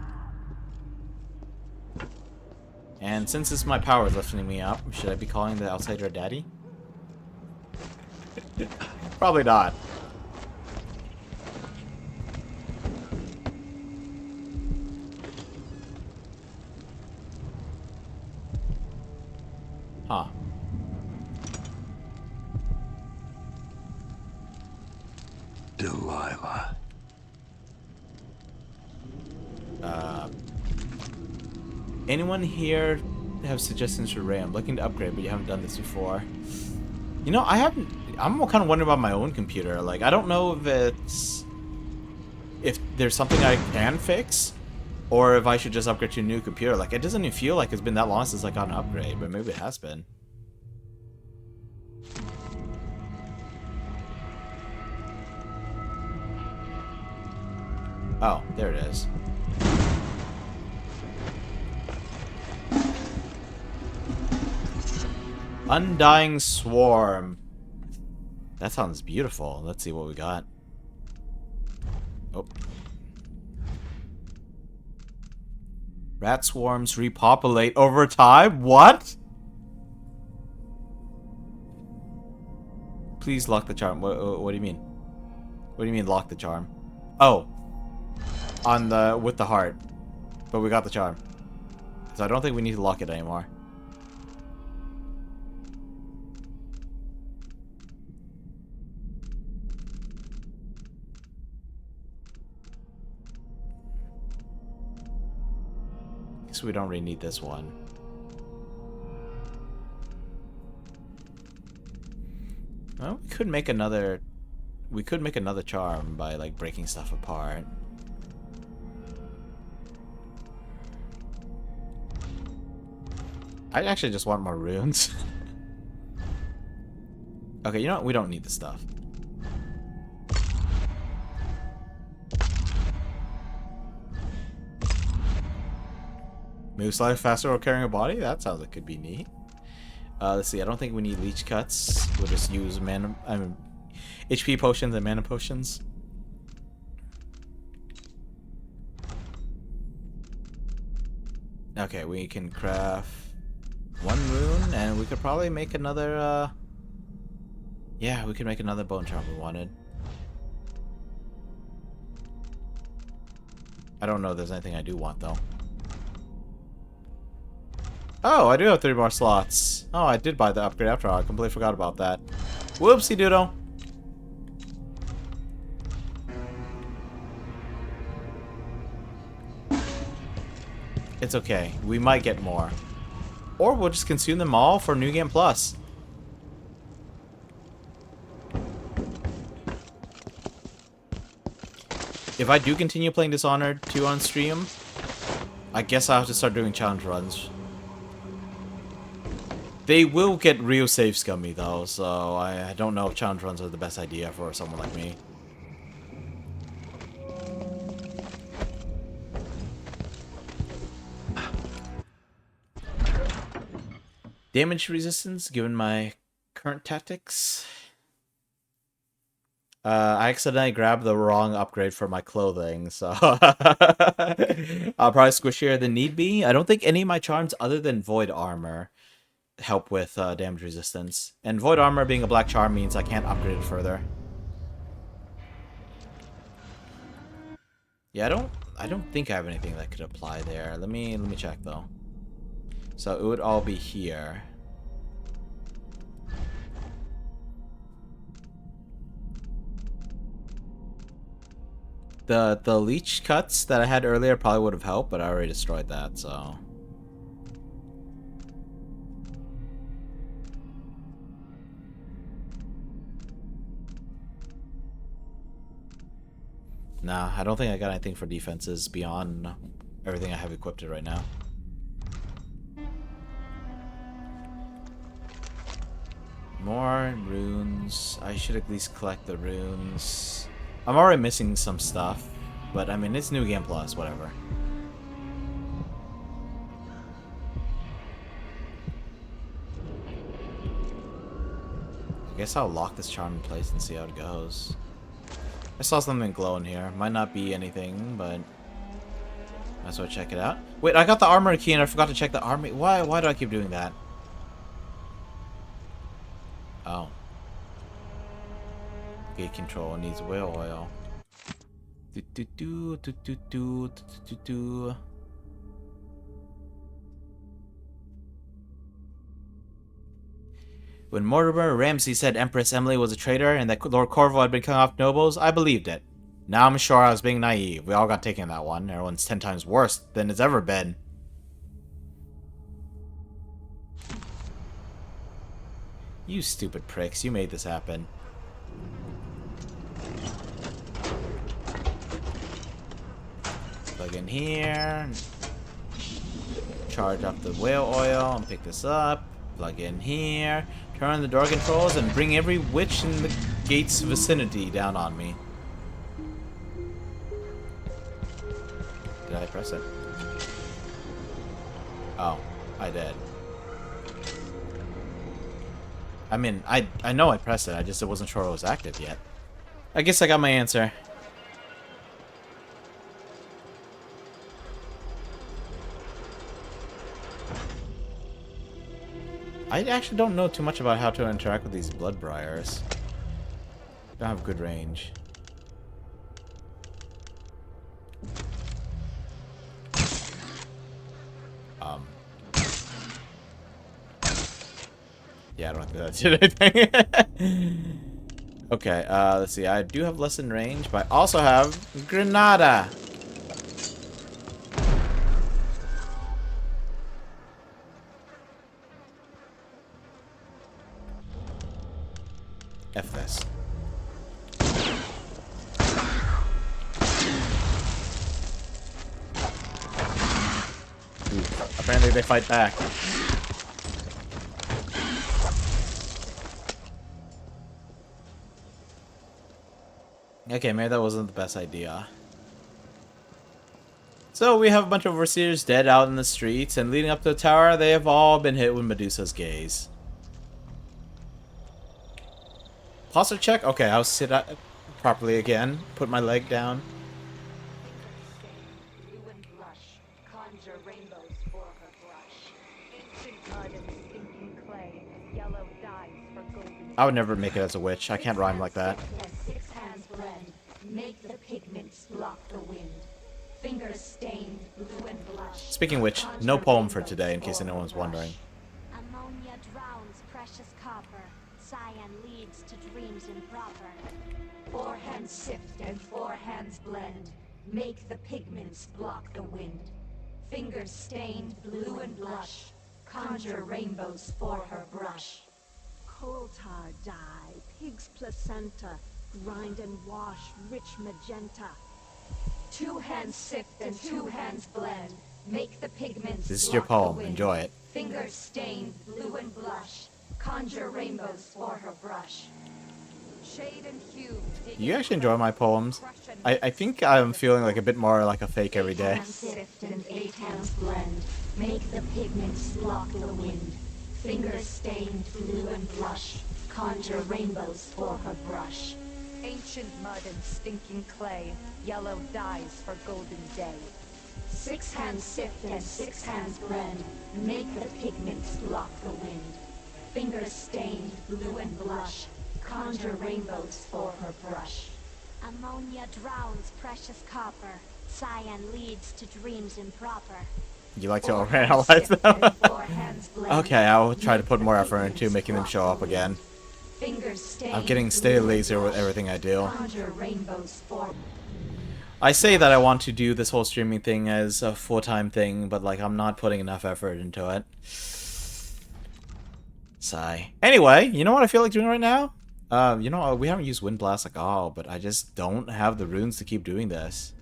And since it's my power lifting me up, should I be calling the outsider daddy? Probably not. Huh. Delilah. Anyone here have suggestions for Ray? I'm looking to upgrade, but you haven't done this before. You know, I haven't. I'm kind of wondering about my own computer. Like, I don't know if there's something I can fix, or if I should just upgrade to a new computer. Like, it doesn't even feel like it's been that long since I got an upgrade, but maybe it has been. Oh, there it is. Undying Swarm. That sounds beautiful. Let's see what we got. Oh. Rat swarms repopulate over time? What? Please lock the charm. What do you mean? What do you mean lock the charm? Oh. On the... with the heart. But we got the charm. So I don't think we need to lock it anymore. So we don't really need this one. Well, we could make another... we could make another charm by, like, breaking stuff apart. I actually just want more runes. Okay, you know what? We don't need the stuff. Move slightly faster while carrying a body? That sounds like it could be neat. Let's see. I don't think we need leech cuts. We'll just use HP potions and mana potions. Okay, we can craft one rune, and we could probably make another, yeah, we could make another bone charm if we wanted. I don't know if there's anything I do want, though. Oh, I do have 3 more slots. Oh, I did buy the upgrade after all. I completely forgot about that. Whoopsie doodle. It's okay. We might get more. Or we'll just consume them all for New Game Plus. If I do continue playing Dishonored 2 on stream, I guess I'll have to start doing challenge runs. They will get real save scummy though, so I don't know if challenge runs are the best idea for someone like me. Damage resistance, given my current tactics. I accidentally grabbed the wrong upgrade for my clothing, so I'll probably squishier than need be. I don't think any of my charms other than Void Armor help with damage resistance. And Void Armor being a black charm means I can't upgrade it further. Yeah, I don't think I have anything that could apply there. Let me check though. So it would all be here. The leech cuts that I had earlier probably would have helped, but I already destroyed that, so. Nah, I don't think I got anything for defenses beyond everything I have equipped right now. More runes. I should at least collect the runes. I'm already missing some stuff, but I mean, it's New Game Plus, whatever. I guess I'll lock this charm in place and see how it goes. I saw something glow in here. Might not be anything, but might as well check it out. Wait, I got the armor key and I forgot to check the army. Why do I keep doing that? Oh. Gate control needs whale oil. When Mortimer Ramsey said Empress Emily was a traitor and that Lord Corvo had been killing off nobles, I believed it. Now I'm sure I was being naive. We all got taken in that one. Everyone's 10 times worse than it's ever been. You stupid pricks. You made this happen. Plug in here. Charge up the whale oil and pick this up. Plug in here. Turn on the door controls and bring every witch in the gate's vicinity down on me. Did I press it? Oh, I did. I mean, I know I pressed it, I just wasn't sure it was active yet. I guess I got my answer. I actually don't know too much about how to interact with these blood briars. Don't have good range. Yeah, I don't think that did anything. Okay, let's see. I do have less in range, but I also have Granada. F this. Ooh, apparently they fight back. Okay, maybe that wasn't the best idea. So we have a bunch of overseers dead out in the streets, and leading up to the tower, they have all been hit with Medusa's gaze. Posture check? Okay, I'll sit up properly again. Put my leg down. I would never make it as a witch. I can't rhyme like that. Make the pigments block the wind. Fingers stained blue and blush. Speaking of which, no poem for today, in case anyone's wondering. Ammonia drowns precious copper. Cyan leads to dreams improper. 4 hands sift and 4 hands blend. Make the pigments block the wind. Fingers stained blue and blush. Conjure rainbows for her brush. Coal tar dye, pig's placenta. Grind and wash, rich magenta. 2 hands sift and 2 hands blend. Make the pigments. This is your poem. Enjoy it. Fingers stained blue and blush. Conjure rainbows for her brush. Shade and hue. You actually enjoy my poems? I think I'm feeling like a bit more like a fake every day. 8 hands sift and 8 hands blend. Make the pigments block the wind. Fingers stained blue and blush. Conjure rainbows for her brush. Ancient mud and stinking clay, yellow dyes for golden day. 6 hands sift and 6 hands blend. Make the pigments block the wind. Fingers stained blue and blush. Conjure rainbows for her brush. Ammonia drowns precious copper. Cyan leads to dreams improper. You like to overanalyze them? Okay, I'll try to put more effort into making them show up again. I'm getting steady laser with everything I do. I say that I want to do this whole streaming thing as a full-time thing, but like I'm not putting enough effort into it. Sigh. Anyway, you know what I feel like doing right now? You know, we haven't used Wind Blast like all, but I just don't have the runes to keep doing this.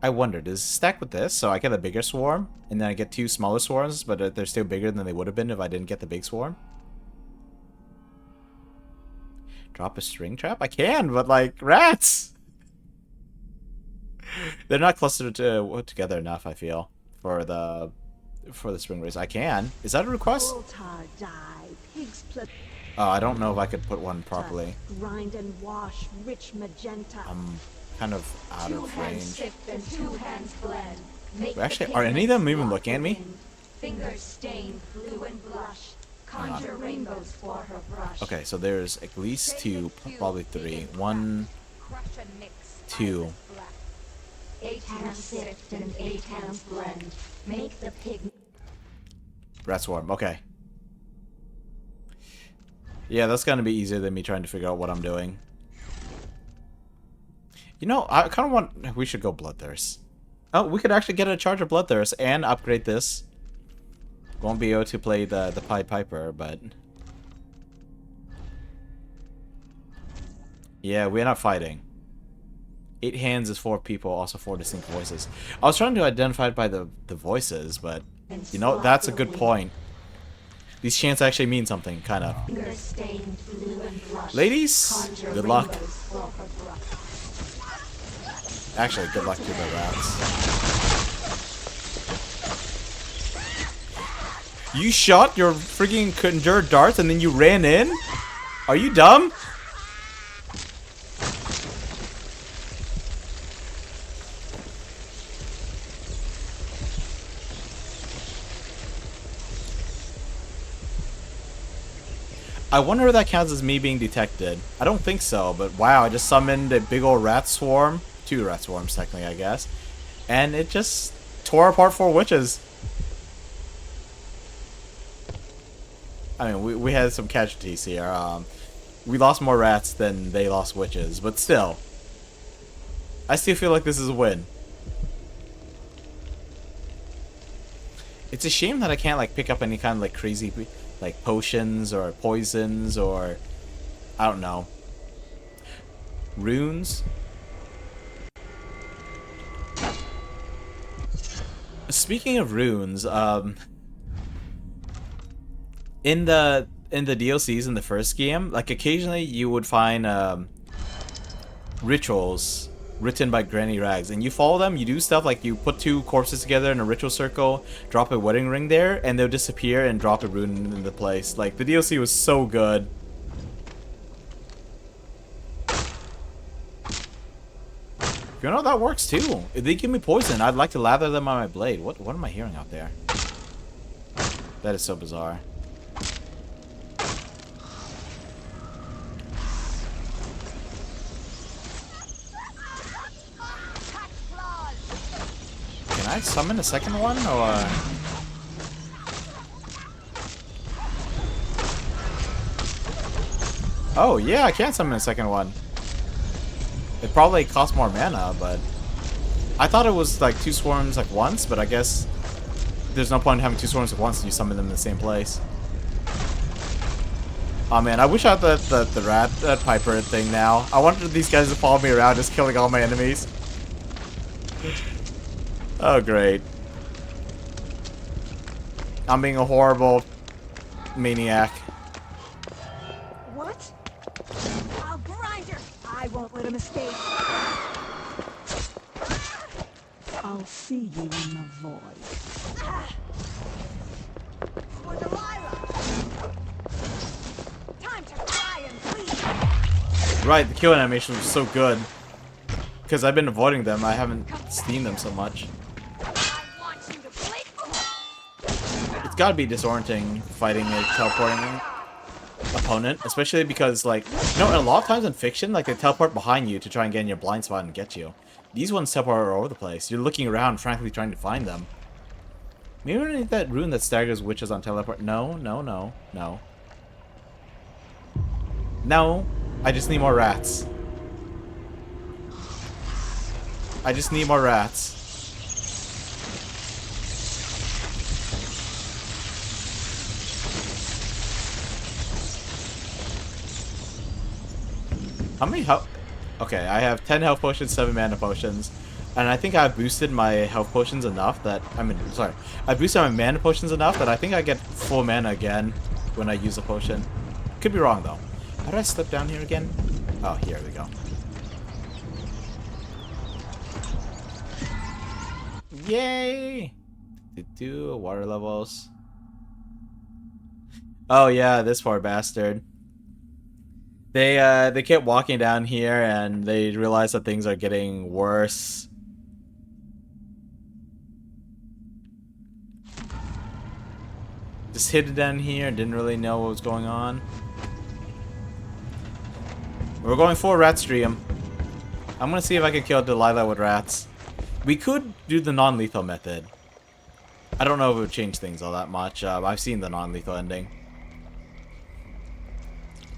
I wonder, does it stack with this? So I get a bigger swarm, and then I get 2 smaller swarms, but they're still bigger than they would have been if I didn't get the big swarm? Drop a string trap? I can, but like, rats! They're not clustered together enough, I feel, for the spring race. I can. Is that a request? Oh, I don't know if I could put one properly. Grind and wash, rich magenta. Kind of out of range. Wait, actually, are any of them even looking at me? Fingers stained blue and blush. Conjure rainbows for her brush. Okay, so there's at least 2, probably 3. 1, 2. 8 hands sift and 8 hands blend. Make the pig. Rat swarm. Okay. Yeah, that's gonna be easier than me trying to figure out what I'm doing. You know, I kind of want... We should go Bloodthirst. Oh, we could actually get a charge of Bloodthirst and upgrade this. Won't be able to play the Pied Piper, but... Yeah, we're not fighting. 8 hands is 4 people, also 4 distinct voices. I was trying to identify it by the voices, but... You know, that's a good point. These chants actually mean something, kind of. Ladies, good luck. Actually, good luck to the rats. You shot your freaking conjured darts and then you ran in? Are you dumb? I wonder if that counts as me being detected. I don't think so, but wow, I just summoned a big old rat swarm. 2 rat swarms, technically, I guess. And it just tore apart 4 witches. I mean, we had some casualties here. We lost more rats than they lost witches, but still. I still feel like this is a win. It's a shame that I can't, like, pick up any kind of, like, crazy, like, potions or poisons or, I don't know, runes. Speaking of runes, in the DLCs in the first game, like, occasionally you would find rituals written by Granny Rags, and you follow them, you do stuff like you put 2 corpses together in a ritual circle, drop a wedding ring there, and they'll disappear and drop a rune in the place. Like, the DLC was so good. You know, that works too. If they give me poison, I'd like to lather them on my blade. What am I hearing out there? That is so bizarre. Can I summon a second one, or...? Oh, yeah, I can summon a second one. It probably costs more mana, but... I thought it was, like, 2 swarms, like, once, but I guess... There's no point in having 2 swarms at once if you summon them in the same place. Oh, man, I wish I had the rat Piper thing now. I wanted these guys to follow me around, just killing all my enemies. Oh, great. I'm being a horrible maniac. What? I'll grind her. I won't let him escape. I'll see you in the void. For Delilah. Time to cry and bleed. Right, the kill animation was so good. Because I've been avoiding them, I haven't seen them so much. It's gotta be disorienting fighting a teleporting opponent, especially because, like, you know, a lot of times in fiction, like, they teleport behind you to try and get in your blind spot and get you. These ones teleport all over the place. You're looking around, frankly, trying to find them. Maybe we need that rune that staggers witches on teleport. No, no, no, no. No, I just need more rats. I just need more rats. How many health? Okay, I have 10 health potions, 7 mana potions. And I think I've boosted my health potions enough that... I boosted my mana potions enough that I think I get full mana again when I use a potion. Could be wrong, though. How do I slip down here again? Oh, here we go. Yay! Water levels. Oh yeah, this poor bastard. They kept walking down here and they realized that things are getting worse. Just hid down here, didn't really know what was going on. We're going for a rat stream. I'm gonna see if I can kill Delilah with rats. We could do the non-lethal method. I don't know if it would change things all that much. I've seen the non-lethal ending.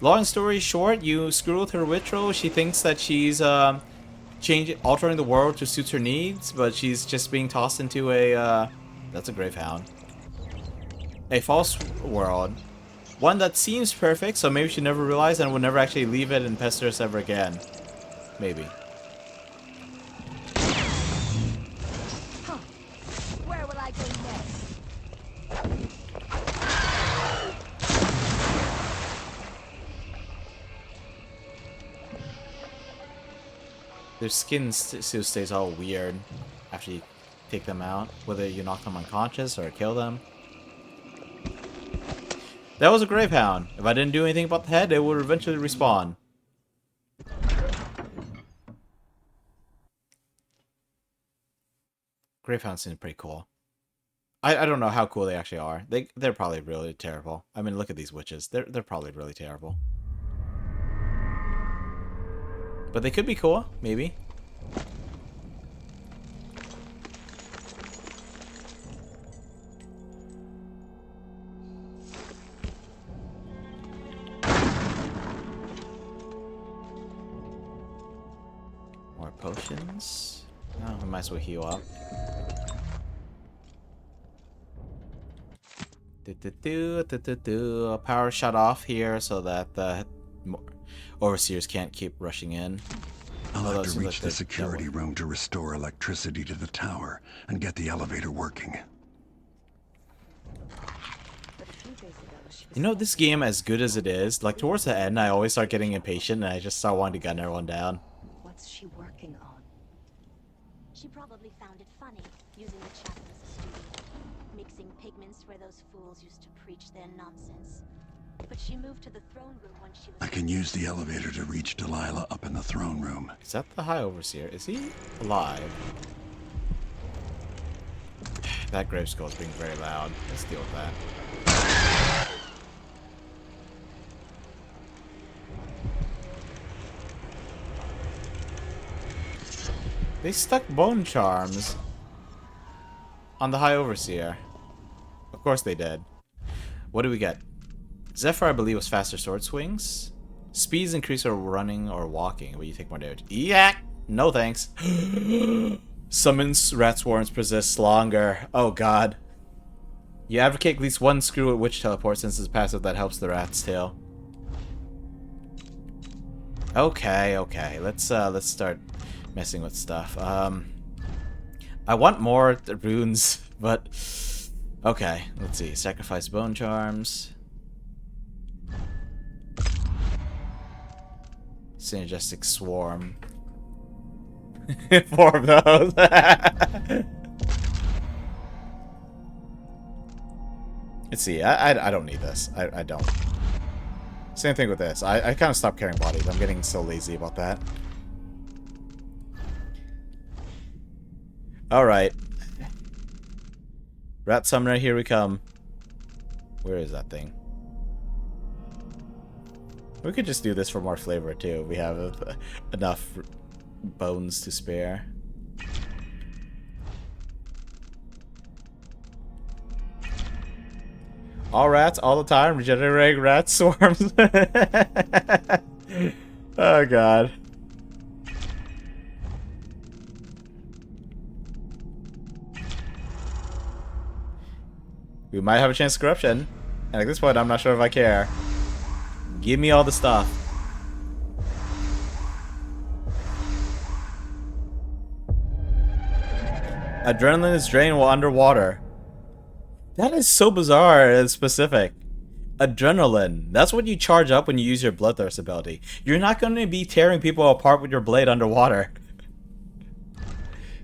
Long story short, you screw with her ritual. She thinks that she's altering the world to suit her needs, but she's just being tossed into a that's a grave hound. A false world. One that seems perfect, so maybe she never realized and would never actually leave it and pester us ever again. Maybe. Where will I go next? Their skin still stays all weird after you take them out, whether you knock them unconscious or kill them. That was a Gravehound. If I didn't do anything about the head, it would eventually respawn. Gravehounds seem pretty cool. I don't know how cool they actually are. They're probably really terrible. I mean, look at these witches. They're probably really terrible. But they could be cool, maybe. More potions. Oh, we might as well heal up. A power shut off here so that the overseers can't keep rushing in. I'll have to reach the security room to restore electricity to the tower and get the elevator working. You know, this game, as good as it is, like towards the end, I always start getting impatient and I just start wanting to gun everyone down. What's she working on? She probably found it funny, using the chapel as a studio, mixing pigments where those fools used to preach their nonsense. But she moved to the throne room when she was... I can use the elevator to reach Delilah up in the throne room. Is that the High Overseer? Is he alive? That grave skull is being very loud. Let's deal with that. They stuck bone charms on the High Overseer. Of course they did. What do we get? Zephyr, I believe, was faster sword swings. Speeds increase or running or walking, but you take more damage. Yeah! No thanks. Summons rat swarms persist longer. Oh god. You advocate at least one screw at witch teleport since it's passive that helps the rat's tail. Okay, okay. Let's start messing with stuff. I want more runes, but okay. Let's see. Sacrifice bone charms. Synergistic swarm. 4 of those. Let's see. I don't need this. I don't. Same thing with this. I kind of stopped carrying bodies. I'm getting so lazy about that. Alright. Rat Summoner, here we come. Where is that thing? We could just do this for more flavor too. We have enough bones to spare. All rats, all the time, regenerating rat swarms. Oh god. We might have a chance of corruption. And at this point, I'm not sure if I care. Give me all the stuff. Adrenaline is drained while underwater. That is so bizarre and specific. Adrenaline. That's what you charge up when you use your Bloodthirst ability. You're not going to be tearing people apart with your blade underwater.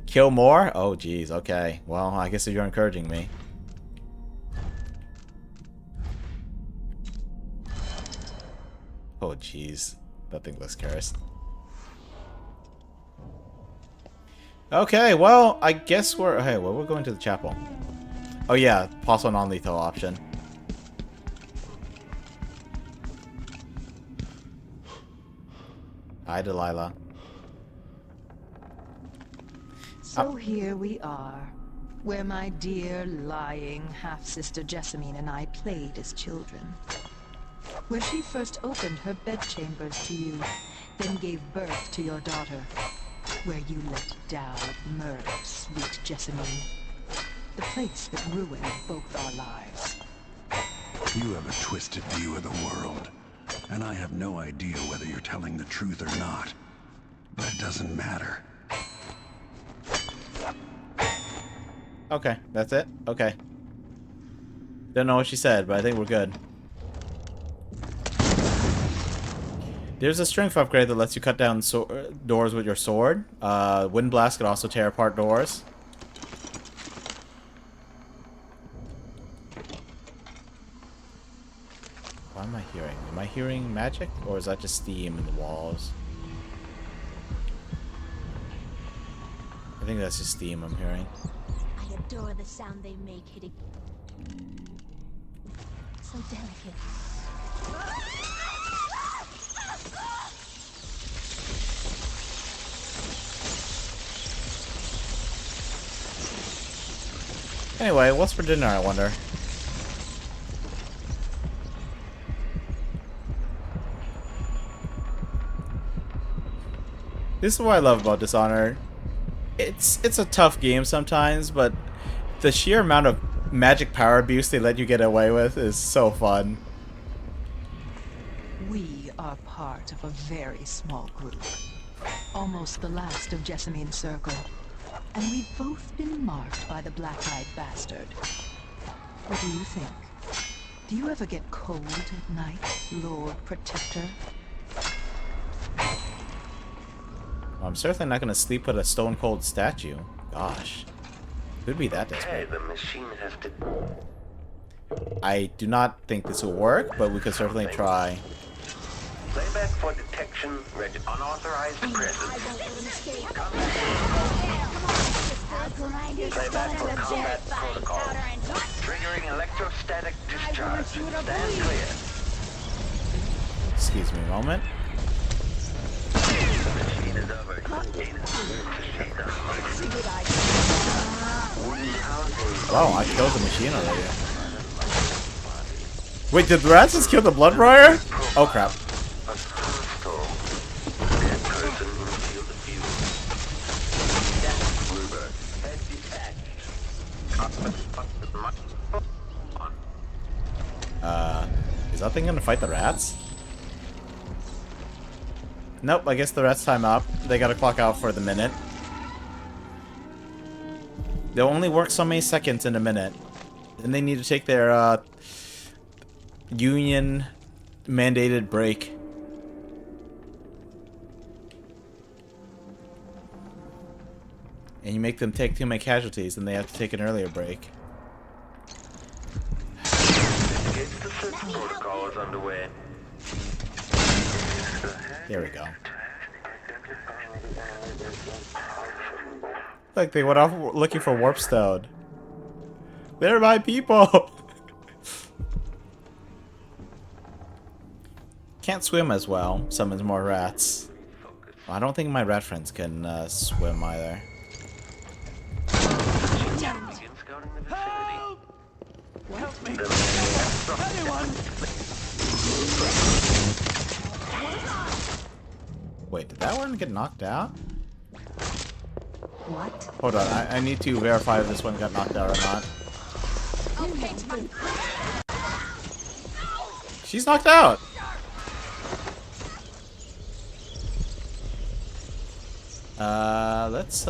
Kill more? Oh, jeez. Okay. Well, I guess you're encouraging me. Oh, jeez. That thing looks cursed. Okay, well, I guess we're... Hey, well, we're going to the chapel. Oh, yeah. Possible non-lethal option. Hi, Delilah. So here we are, where my dear, lying half-sister Jessamine and I played as children. Where she first opened her bedchambers to you, then gave birth to your daughter. Where you let Dowd murder sweet Jessamine. The place that ruined both our lives. You have a twisted view of the world, and I have no idea whether you're telling the truth or not. But it doesn't matter. Okay, that's it? Okay. Don't know what she said, but I think we're good. There's a strength upgrade that lets you cut down doors with your sword. Wind Blast could also tear apart doors. What am I hearing? Am I hearing magic? Or is that just steam in the walls? I think that's just steam I'm hearing. I adore the sound they make hitting. So delicate. Anyway, what's for dinner, I wonder? This is what I love about Dishonored. It's a tough game sometimes, but the sheer amount of magic power abuse they let you get away with is so fun. We are part of a very small group. Almost the last of Jessamine's circle. And we've both been marked by the black-eyed bastard. What do you think? Do you ever get cold at night, Lord Protector? I'm certainly not going to sleep with a stone-cold statue. Gosh. Who'd be that desperate? Hey, the machine has to... I do not think this will work, but we could certainly try. Playback for detection, unauthorized presence. Playback for combat protocol. Triggering electrostatic discharge. Stand clear. Excuse me a moment. Wow, I killed the machine already. Wait, did the rats just kill the blood briar? Oh crap. Is that thing gonna fight the rats? Nope, I guess the rats time up. They gotta clock out for the minute. They'll only work so many seconds in a minute. And they need to take their union mandated break. And you make them take too many casualties, and they have to take an earlier break. Protocol is underway. There we go. Like they went off looking for Warpstone. They're my people! Can't swim as well. Summons more rats. Well, I don't think my rat friends can swim either. Help me! Anyone! Wait, did that one get knocked out? What? Hold on, I need to verify if this one got knocked out or not. She's knocked out! Let's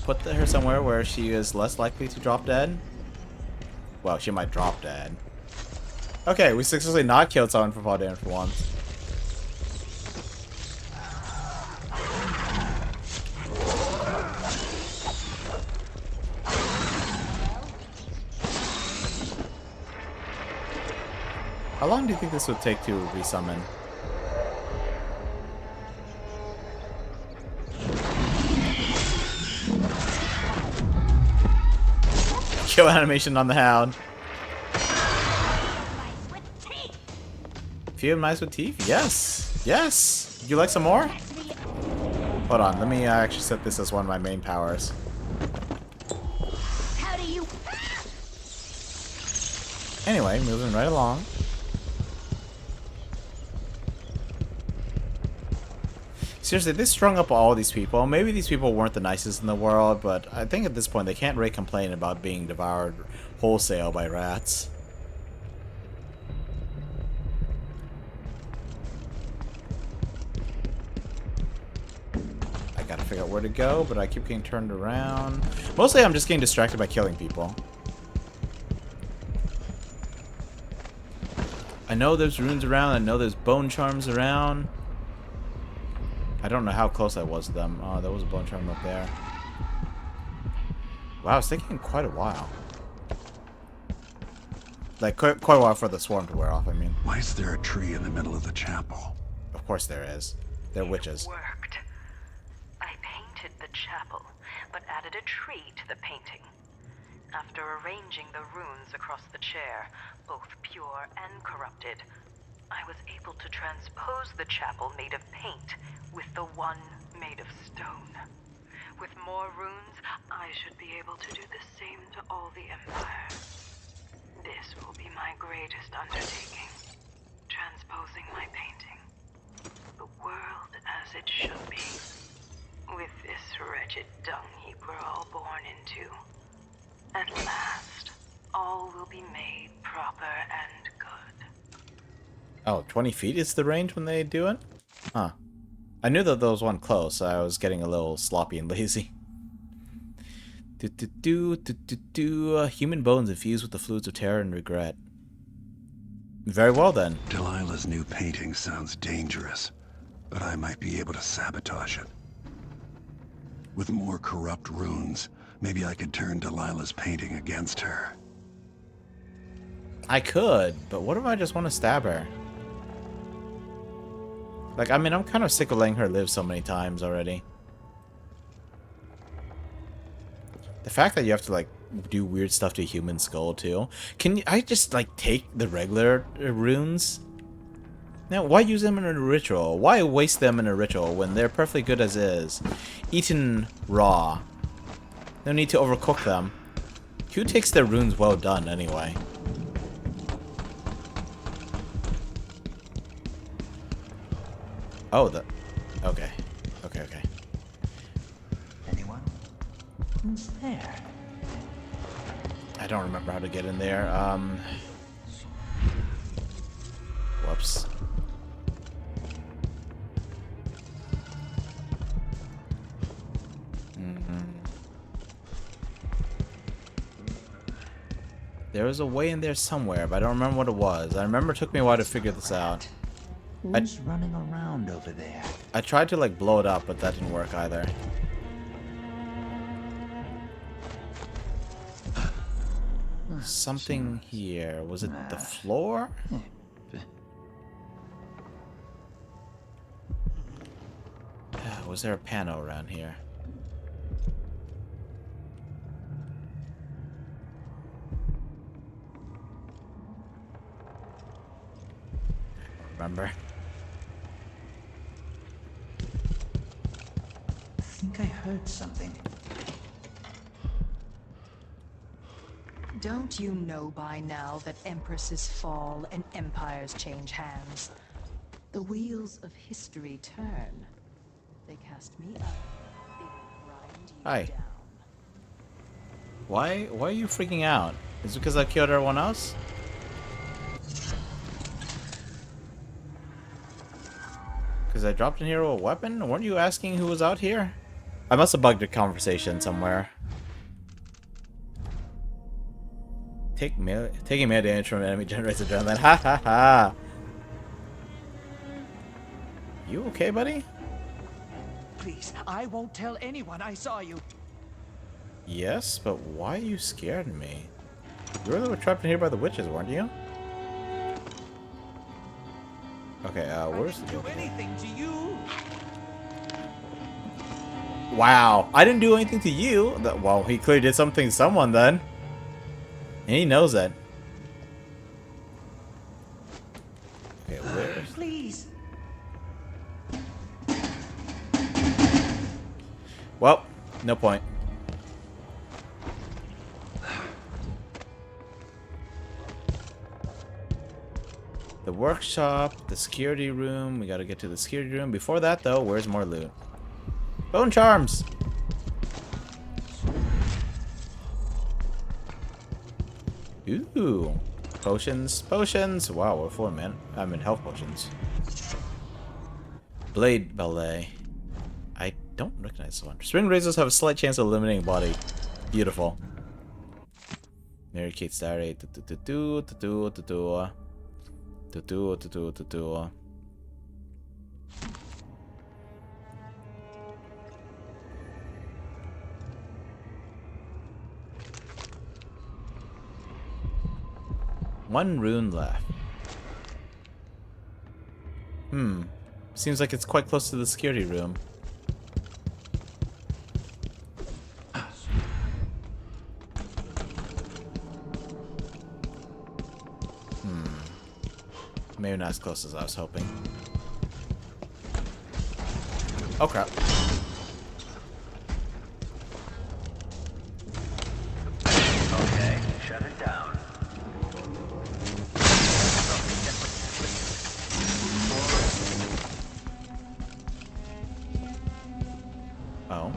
put her somewhere where she is less likely to drop dead. Well, she might drop dead. Okay, we successfully not killed someone for fall damage for once. How long do you think this would take to resummon? Kill animation on the hound. Few mice with teeth? Yes! Yes! Would you like some more? Hold on, let me actually set this as one of my main powers. How do you... Anyway, moving right along. Seriously, they strung up all these people. Maybe these people weren't the nicest in the world, but I think at this point they can't really complain about being devoured wholesale by rats. I gotta figure out where to go, but I keep getting turned around. Mostly I'm just getting distracted by killing people. I know there's runes around, I know there's bone charms around. I don't know how close I was to them. Oh, there was a bunch of them up there. Wow, it's taking quite a while. Like, quite a while for the swarm to wear off, I mean. Why is there a tree in the middle of the chapel? Of course there is. They're witches. Worked. I painted the chapel, but added a tree to the painting. After arranging the runes across the chair, both pure and corrupted, I was able to transpose the chapel made of paint with the one made of stone. With more runes, I should be able to do the same to all the Empire. This will be my greatest undertaking, transposing my painting. The world as it should be, with this wretched dung heap we're all born into. At last, all will be made proper and good. Oh, 20 feet is the range when they do it? Huh. I knew that there was one close, so I was getting a little sloppy and lazy. Human bones infused with the fluids of terror and regret. Very well then. Delilah's new painting sounds dangerous, but I might be able to sabotage it. With more corrupt runes, maybe I could turn Delilah's painting against her. I could, but what if I just want to stab her? Like, I mean, I'm kind of sick of letting her live so many times already. The fact that you have to, like, do weird stuff to a human skull, too. Can I just, like, take the regular runes? Now, why use them in a ritual? Why waste them in a ritual when they're perfectly good as is? Eaten raw. No need to overcook them. Who takes their runes well done, anyway? Oh, okay. Okay. Anyone? Who's there? I don't remember how to get in there. Whoops. There was a way in there somewhere, but I don't remember what it was. I remember it took me a while to figure this out. Who's running around over there? I tried to, like, blow it up, but that didn't work either. Something here. Was it the floor? Was there a panel around here? Remember? I think I heard something. Don't you know by now that Empresses fall and empires change hands? The wheels of history turn. They cast me up. They will grind you Hi. down. Why are you freaking out? Is it because I killed everyone else? Because I dropped in here with a weapon? Weren't you asking who was out here? I must have bugged a conversation somewhere. Taking melee damage from an enemy generates adrenaline. Ha ha ha! You okay, buddy? Please, I won't tell anyone I saw you. Yes, but why are you scared of me? You were the one trapped in here by the witches, weren't you? Okay, where's the do anything to you? Wow, I didn't do anything to you. Well, he clearly did something to someone then. And he knows that. Okay, where? Please. Well, no point. The workshop, the security room. We gotta get to the security room. Before that, though, where's more loot? Bone charms! Ooh. Potions. Potions! Wow, we're full, man. I'm in health potions. Blade Ballet. I don't recognize this one. Spring razors have a slight chance of eliminating body. Beautiful. Mary Kate Starry. One rune left. Seems like it's quite close to the security room. Maybe not as close as I was hoping. Oh crap. Okay, shut it down. Oh.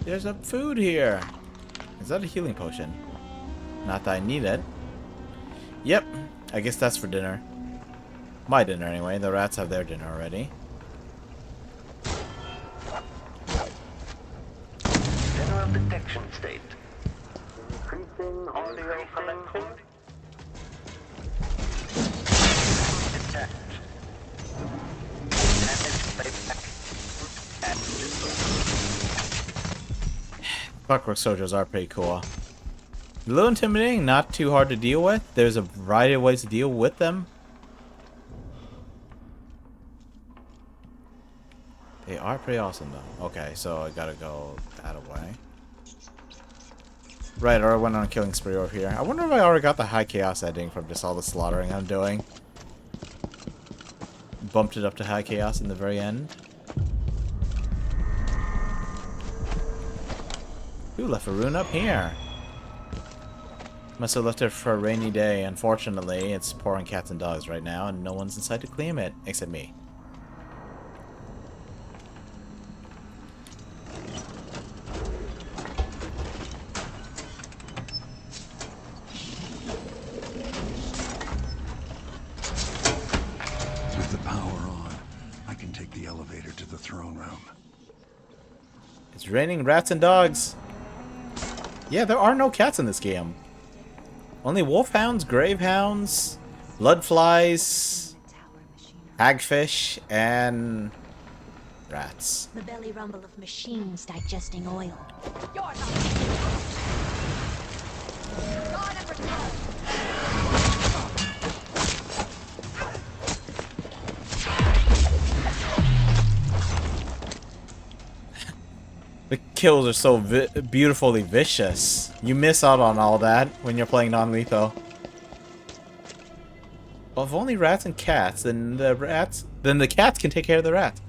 There's a food here. Is that a healing potion? Not that I need it. Yep, I guess that's for dinner. My dinner anyway. The rats have their dinner already. General detection state. Increasing audio connection. Detect. Clockwork soldiers are pretty cool. A little intimidating, not too hard to deal with. There's a variety of ways to deal with them. They are pretty awesome though. Okay, so I gotta go that way. Right, or I went on a killing spree over here. I wonder if I already got the high chaos ending from just all the slaughtering I'm doing. Bumped it up to high chaos in the very end. Ooh, left a rune up here. Must have left it for a rainy day. Unfortunately, it's pouring cats and dogs right now, and no one's inside to claim it, except me. With the power on, I can take the elevator to the throne room. It's raining rats and dogs. Yeah, there are no cats in this game. Only wolfhounds, gravehounds, bloodflies, hagfish, and rats. The belly rumble of machines digesting oil. The kills are so beautifully vicious. You miss out on all that when you're playing non-lethal. Well, if only rats and cats, then the cats can take care of the rats.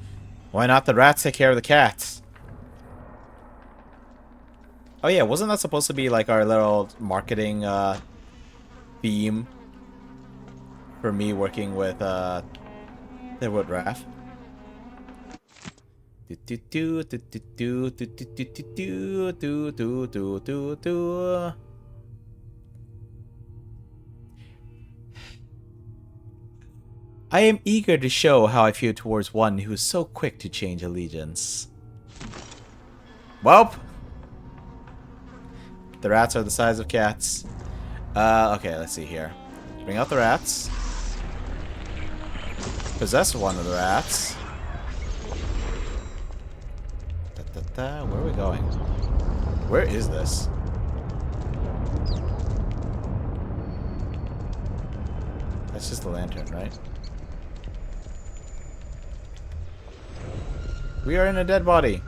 Why not the rats take care of the cats? Oh yeah, wasn't that supposed to be like our little marketing theme for me working with the Woodruff? I am eager to show how I feel towards one who is so quick to change allegiance. Welp! The rats are the size of cats. Okay, let's see here. Bring out the rats. Possess one of the rats. Where are we going? Where is this? That's just the lantern, right? We are in a dead body.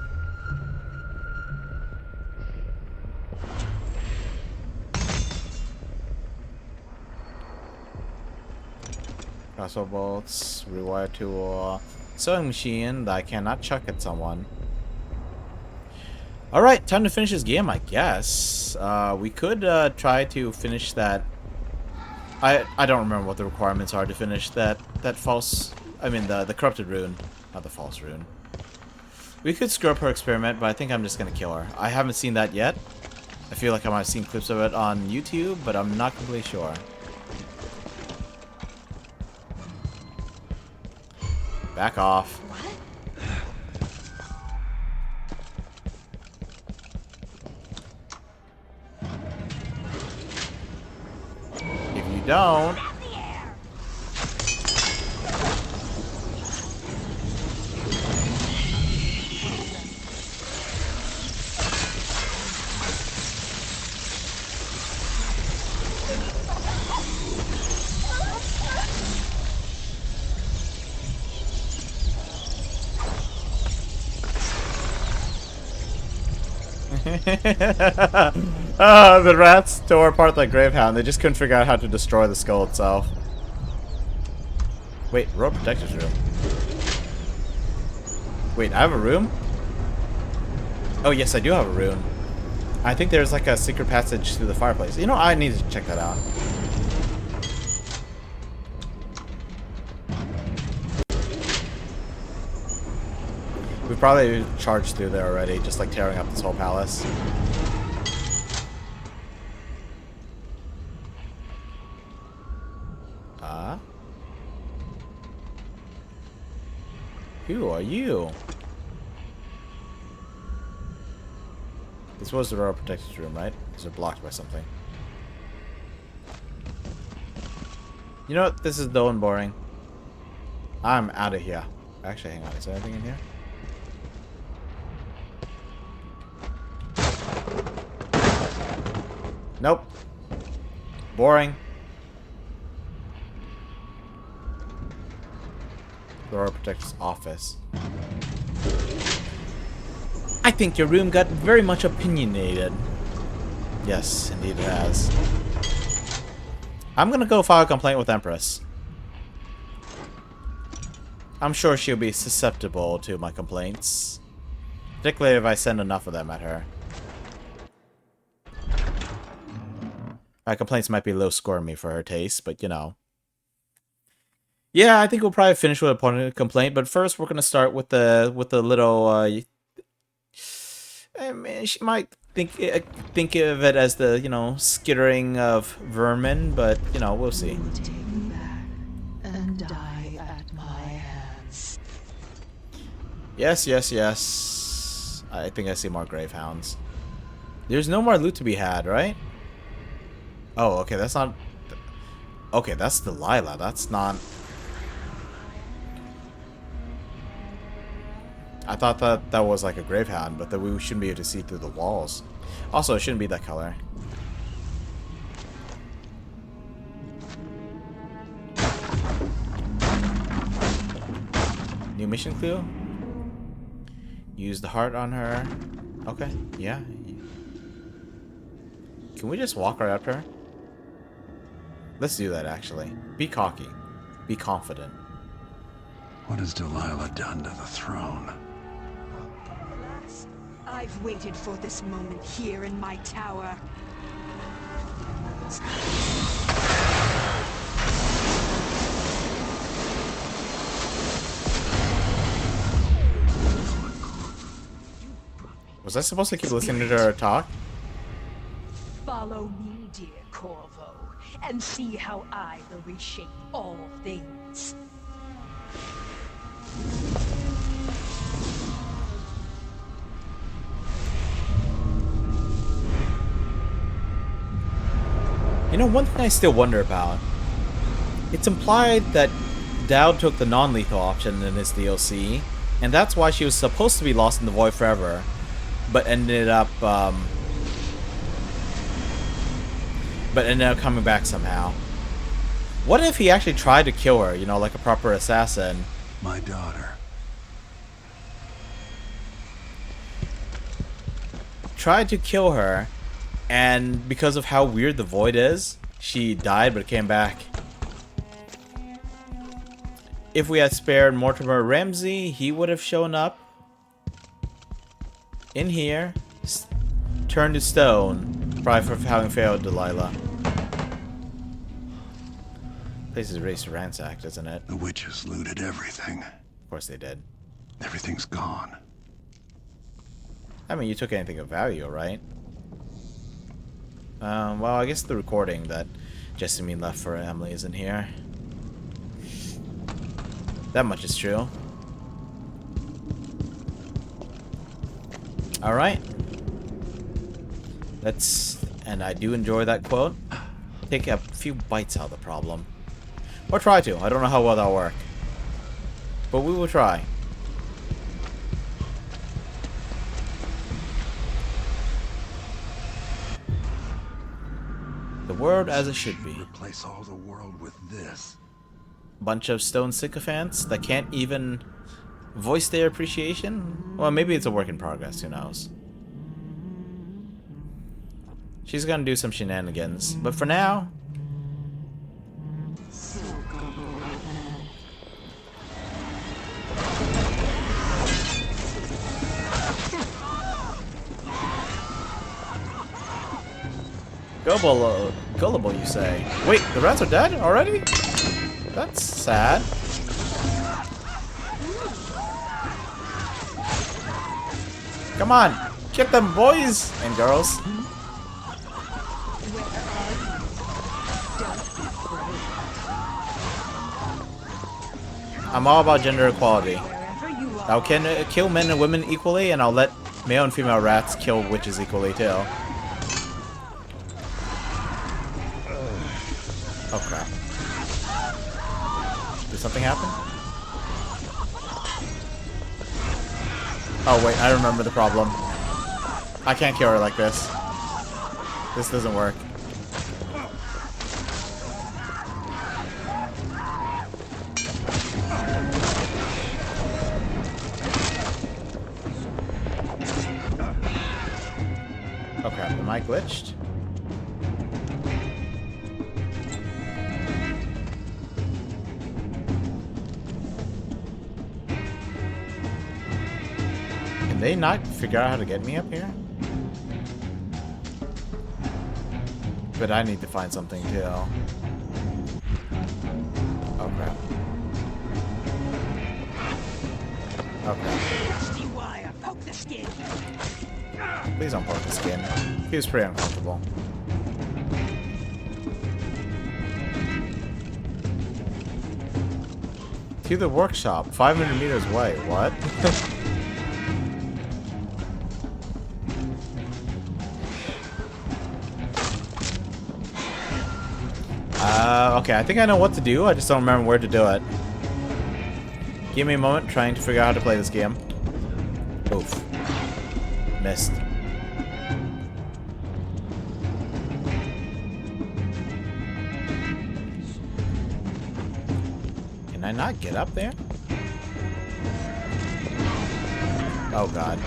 Crossbow bolts, rewire tool, sewing machine that I cannot chuck at someone. Alright, time to finish this game, I guess. We could try to finish that. I don't remember what the requirements are to finish that false. I mean the corrupted rune, not the false rune. We could screw up her experiment, but I think I'm just gonna kill her. I haven't seen that yet. I feel like I might have seen clips of it on YouTube, but I'm not completely sure. Back off. If you don't... The rats tore apart the Gravehound. They just couldn't figure out how to destroy the skull itself. Wait, road protector's room. Wait, I have a room? Oh, yes, I do have a room. I think there's like a secret passage through the fireplace. You know, I need to check that out. We've probably charged through there already, just like tearing up this whole palace. Who are you? This was the royal protector's room, right? These are blocked by something. You know what? This is dull and boring. I'm out of here. Actually, hang on. Is there anything in here? Nope. Boring. Royal Protector's office. I think your room got very much opinionated. Yes, indeed it has. I'm gonna go file a complaint with Empress. I'm sure she'll be susceptible to my complaints. Particularly if I send enough of them at her. My complaints might be low scoring me for her taste, but you know. Yeah, I think we'll probably finish with a complaint, but first we're gonna start with the little. I mean, she might think of it as the skittering of vermin, but we'll see. And die at my hands. Yes, yes, yes. I think I see more Gravehounds. There's no more loot to be had, right? Oh, okay, that's not. Okay, that's Delilah. That's not. I thought that was like a Gravehound, but that we shouldn't be able to see through the walls. Also, it shouldn't be that color. New mission clue? Use the heart on her. Okay, yeah. Can we just walk right up to her? Let's do that, actually. Be cocky. Be confident. What has Delilah done to the throne? I've waited for this moment here in my tower. Was I supposed to keep listening to her talk? Follow me, dear Corvo, and see how I will reshape all things. You know, one thing I still wonder about. It's implied that Dowd took the non-lethal option in his DLC, and that's why she was supposed to be lost in the void forever, but ended up coming back somehow. What if he actually tried to kill her, like a proper assassin? My daughter. Tried to kill her, and because of how weird the void is, she died but came back. If we had spared Mortimer Ramsey, he would have shown up in here, turned to stone, probably for having failed Delilah. Place is race ransacked, isn't it? The witches looted everything. Of course they did. Everything's gone. I mean, you took anything of value, right? Well, I guess the recording that Jessamine left for Emily isn't here. That much is true. Alright. And I do enjoy that quote. Take a few bites out of the problem. Or try to. I don't know how well that'll work. But we will try. The world as it should be. Replace all the world with this. Bunch of stone sycophants that can't even voice their appreciation? Well, maybe it's a work in progress, who knows. She's gonna do some shenanigans. But for now... Gullible, you say? Wait, the rats are dead already? That's sad. Come on, get them, boys and girls. I'm all about gender equality. I'll kill men and women equally, and I'll let male and female rats kill witches equally too. Oh crap. Did something happen? Oh wait, I remember the problem. I can't kill her like this. This doesn't work. Oh crap, am I glitched? Can they not figure out how to get me up here? But I need to find something too. Oh crap. Okay. Please don't poke the skin. Feels pretty uncomfortable. To the workshop, 500 meters away. What? Okay, I think I know what to do. I just don't remember where to do it. Give me a moment trying to figure out how to play this game. Oof. Missed. Can I not get up there? Oh god.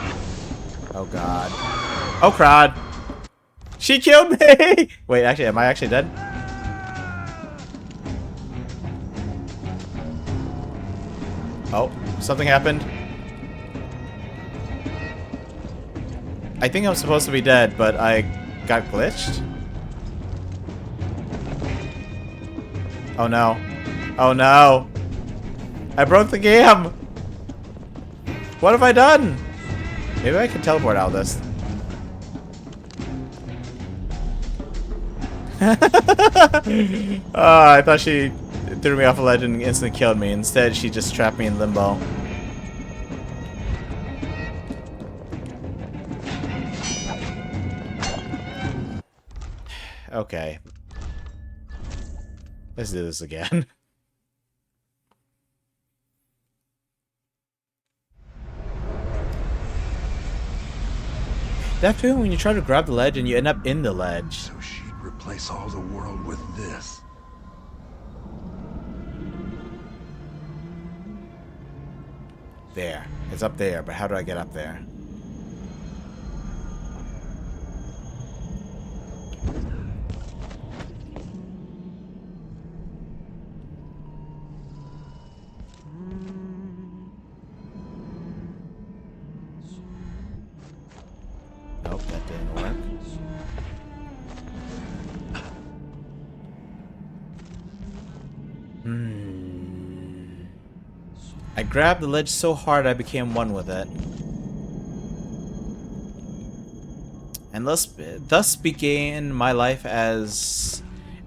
Oh god. Oh crud! She killed me! Wait, actually, am I actually dead? Oh, something happened. I think I'm supposed to be dead, but I got glitched. Oh no. Oh no. I broke the game. What have I done? Maybe I can teleport out of this. I thought she threw me off a ledge and instantly killed me. Instead, she just trapped me in limbo. Okay. Let's do this again. That feeling when you try to grab the ledge and you end up in the ledge. So she'd replace all the world with this. There. It's up there, but how do I get up there? Nope, that didn't work. I grabbed the ledge so hard I became one with it. And thus began my life as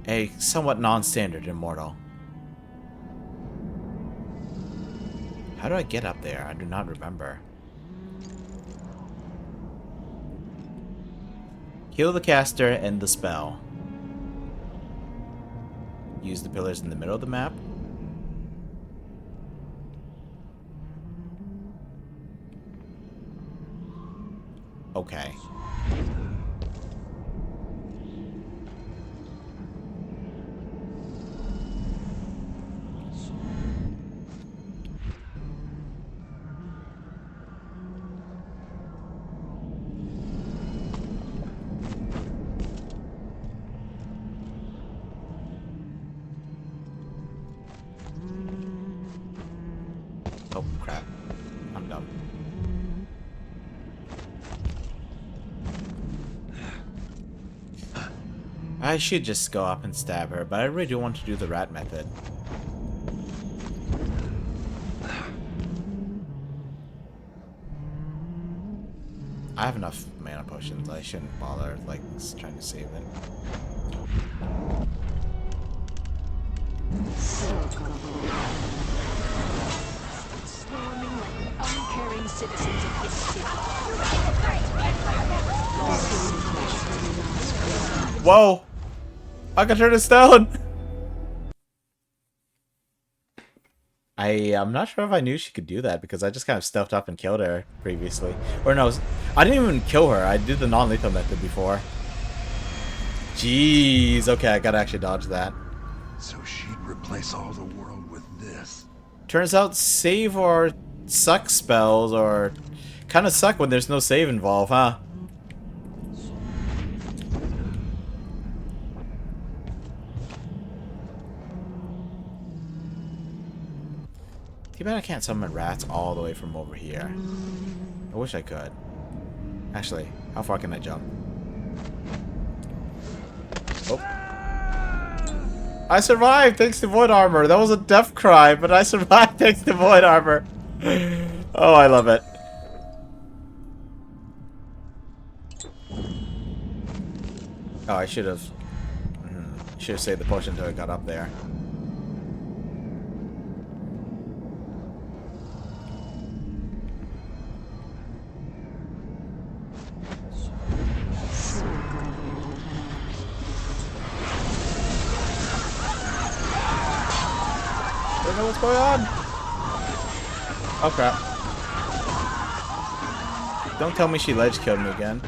a somewhat non-standard immortal. How do I get up there? I do not remember. Heal the caster and the spell. Use the pillars in the middle of the map. Okay. I should just go up and stab her, but I really do want to do the rat method. I have enough mana potions. I shouldn't bother like trying to save it. Swarming like uncaring citizens of this city. Whoa! I can turn this down! I'm not sure if I knew she could do that because I just kind of stuffed up and killed her previously. Or no, I didn't even kill her. I did the non-lethal method before. Jeez, okay, I gotta actually dodge that. So she'd replace all the world with this. Turns out save or suck spells or kind of suck when there's no save involved, huh? Too bad I can't summon rats all the way from over here. I wish I could. Actually, how far can I jump? Oh. I survived thanks to void armor. That was a death cry, but I survived thanks to void armor. Oh, I love it. Oh, I should have saved the potion until I got up there. I don't know what's going on. Oh crap. Don't tell me she ledge killed me again.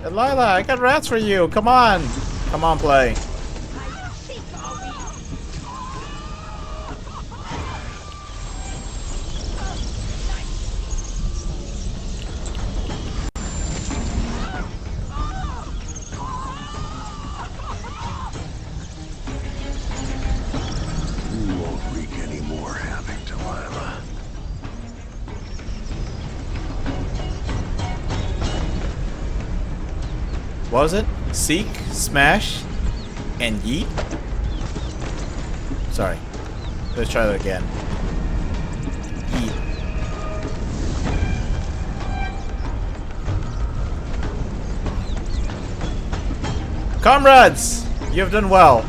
Delilah, I got rats for you. Come on. Come on, play. You won't wreak any more havoc, Delilah. What was it? Seek, smash, and yeet? Sorry. Let's try that again. Yeet. Comrades! You have done well.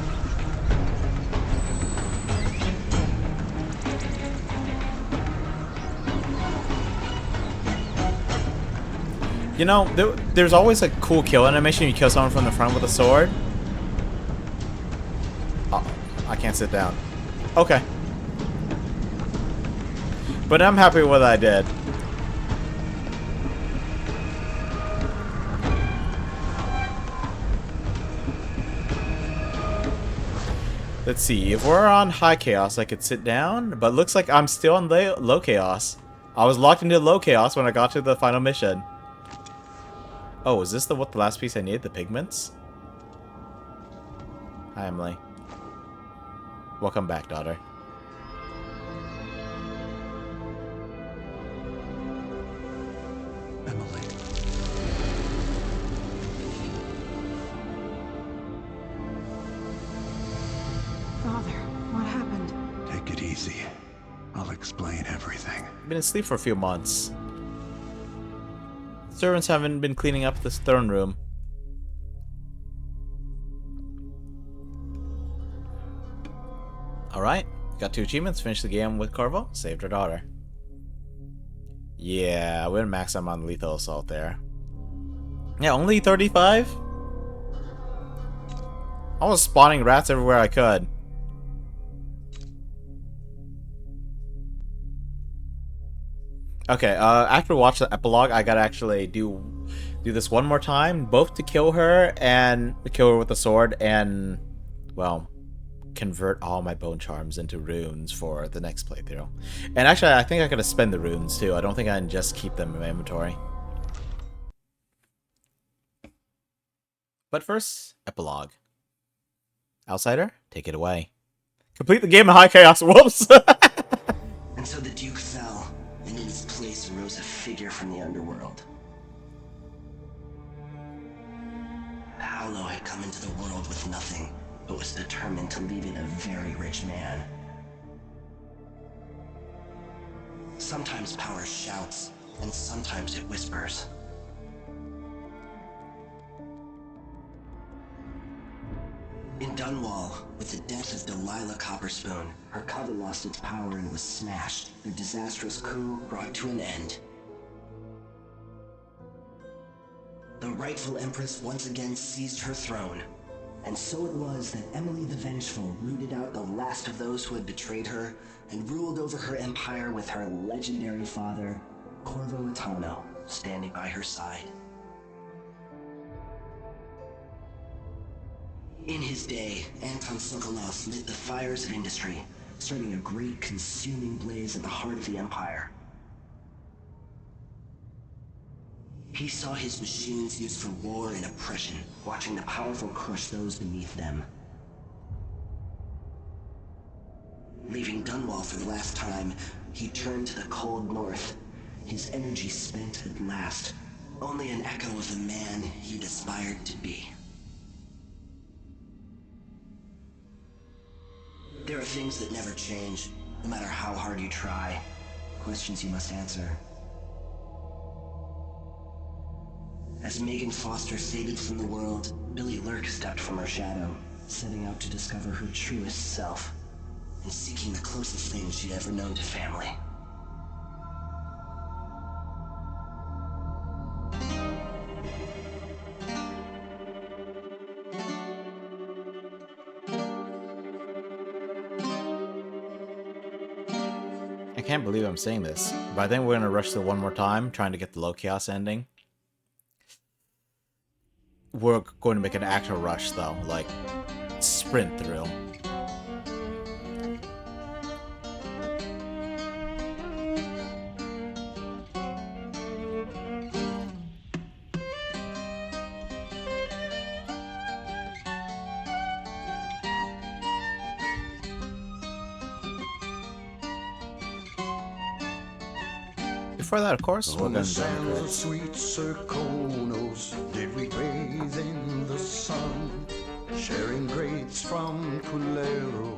You know, there's always a cool kill animation. You kill someone from the front with a sword. Oh, I can't sit down. Okay. But I'm happy with what I did. Let's see. If we're on high chaos, I could sit down. But looks like I'm still on low chaos. I was locked into low chaos when I got to the final mission. Oh, is this the last piece I needed? The pigments? Hi, Emily. Welcome back, daughter. Emily. Father, what happened? Take it easy. I'll explain everything. I've been asleep for a few months. Servants haven't been cleaning up this throne room. Alright, got 2 achievements, finished the game with Corvo, saved her daughter. Yeah, we didn't max them on lethal assault there. Yeah, only 35? I was spawning rats everywhere I could. Okay, after watch the epilogue, I gotta actually do this one more time, both to kill her and kill her with the sword, and well, convert all my bone charms into runes for the next playthrough. And actually, I think I gotta spend the runes too. I don't think I can just keep them in my inventory. But first, epilogue. Outsider, take it away. Complete the game in high chaos. Whoops! And so the Duke fell, and in his place arose a figure from the underworld. Paolo had come into the world with nothing, but was determined to leave it a very rich man. Sometimes power shouts, and sometimes it whispers. In Dunwall, with the death of Delilah Copperspoon, her coven lost its power and was smashed. Their disastrous coup brought to an end. The rightful Empress once again seized her throne. And so it was that Emily the Vengeful rooted out the last of those who had betrayed her and ruled over her empire with her legendary father, Corvo Attano, standing by her side. In his day, Anton Sokolov lit the fires of industry, starting a great consuming blaze at the heart of the Empire. He saw his machines used for war and oppression, watching the powerful crush those beneath them. Leaving Dunwall for the last time, he turned to the cold north, his energy spent at last, only an echo of the man he'd aspired to be. There are things that never change, no matter how hard you try. Questions you must answer. As Megan Foster faded from the world, Billy Lurk stepped from her shadow, setting out to discover her truest self, and seeking the closest thing she'd ever known to family. I can't believe I'm saying this, but I think we're gonna rush through one more time, trying to get the low chaos ending. We're going to make an actual rush, though, like sprint through. Before that, of course, we're going to do the sweet Serkonos did we bathe in the sun, sharing grapes from Culero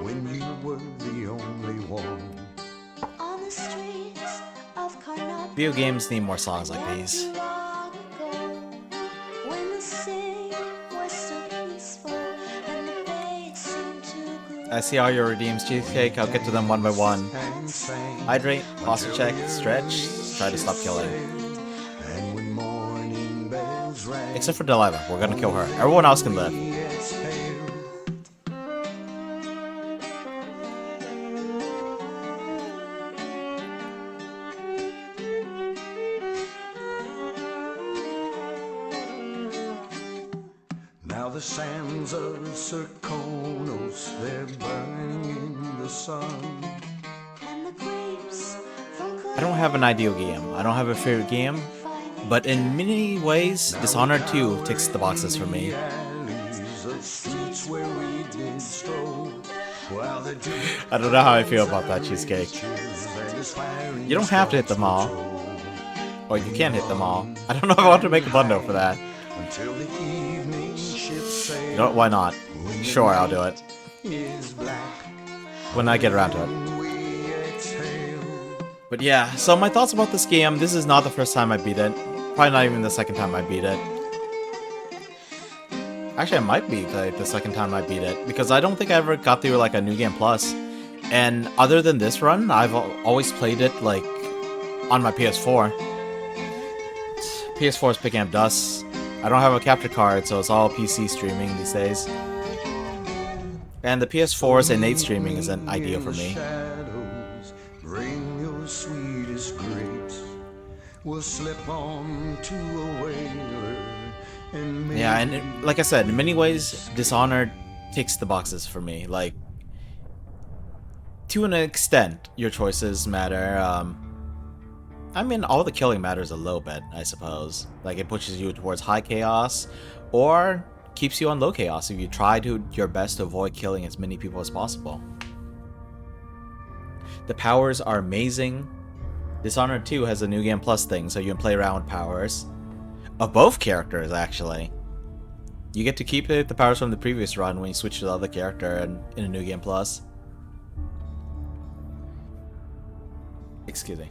when you were the only one. On the streets of Karnak, Video games need more songs like these. when the sea was so peaceful and the fate seemed to glow. I see all your redeems, Cheesecake. I'll get to them one by one. Hydrate, posture check, stretch, try to stop killing. Except for Delilah, we're gonna kill her. Everyone else can live. Now the sands of Serkonos, they're burning in the sun. I don't have an ideal game. I don't have a favorite game. But in many ways, Dishonored 2 ticks the boxes for me. I don't know how I feel about that, Cheesecake. You don't have to hit them all. Or you can hit them all. I don't know if I want to make a bundle for that. You know what, why not? Sure, I'll do it. When I get around to it. But yeah, so my thoughts about this game, this is not the first time I beat it. Probably not even the second time I beat it. Actually, it might be like the second time I beat it, because I don't think I ever got through like a New Game Plus. And other than this run, I've always played it like on my PS4. PS4 is picking up dust. I don't have a capture card, so it's all PC streaming these days. And the PS4's innate streaming isn't ideal for me. Sweetest grapes will slip on to a whaler and yeah, and like I said, in many ways, Dishonored ticks the boxes for me. Like, to an extent, your choices matter. I mean, all the killing matters a little bit, I suppose. Like, it pushes you towards high chaos, or keeps you on low chaos if you try your best to avoid killing as many people as possible. The powers are amazing. Dishonored 2 has a New Game Plus thing, so you can play around with powers. Of both characters, actually. You get to keep the powers from the previous run when you switch to the other character in a New Game Plus. Excuse me.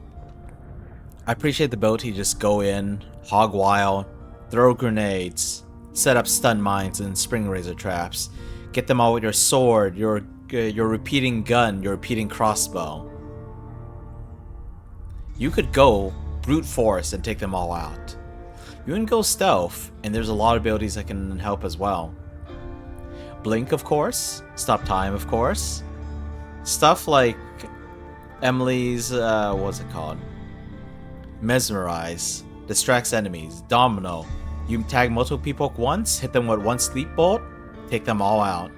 I appreciate the ability to just go in, hog wild, throw grenades, set up stun mines and spring razor traps, get them all with your sword, your repeating gun, your repeating crossbow. You could go brute force and take them all out. You can go stealth, and there's a lot of abilities that can help as well. Blink, of course. Stop time, of course. Stuff like Emily's, what's it called? Mesmerize. Distracts enemies. Domino. You tag multiple people at once, hit them with one sleep bolt, take them all out.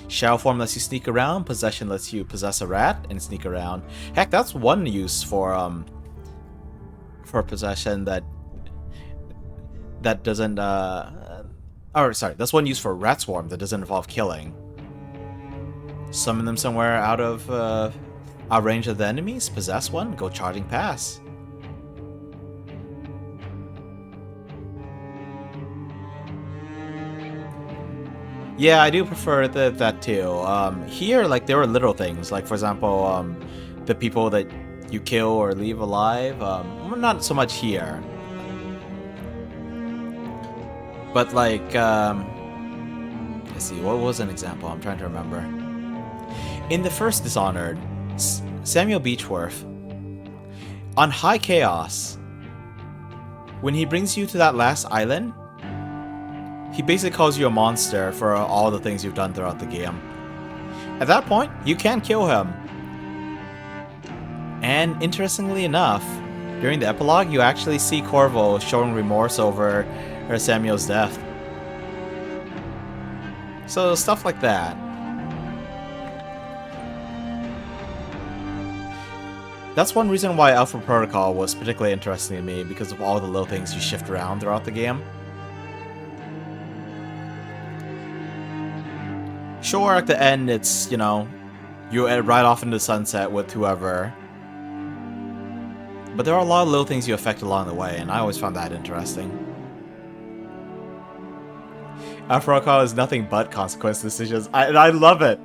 Shadow form lets you sneak around. Possession lets you possess a rat and sneak around. Heck, that's one use for possession that doesn't that's one use for rat swarm that doesn't involve killing. Summon them somewhere out of range of the enemies, possess one, go charging past. Yeah, I do prefer that too. Here, like, there were little things, like, for example, the people that you kill or leave alive. Well, not so much here. But, like, let's see, what was an example? I'm trying to remember. In the first Dishonored, Samuel Beechworth, on High Chaos, when he brings you to that last island, he basically calls you a monster for all the things you've done throughout the game. At that point, you can kill him. And interestingly enough, during the epilogue, you actually see Corvo showing remorse over Samuel's death. So stuff like that. That's one reason why Alpha Protocol was particularly interesting to me, because of all the little things you shift around throughout the game. Sure, at the end, it's, you know, you ride off into the sunset with whoever. But there are a lot of little things you affect along the way, and I always found that interesting. Alpha Protocol is nothing but consequence decisions, and I love it!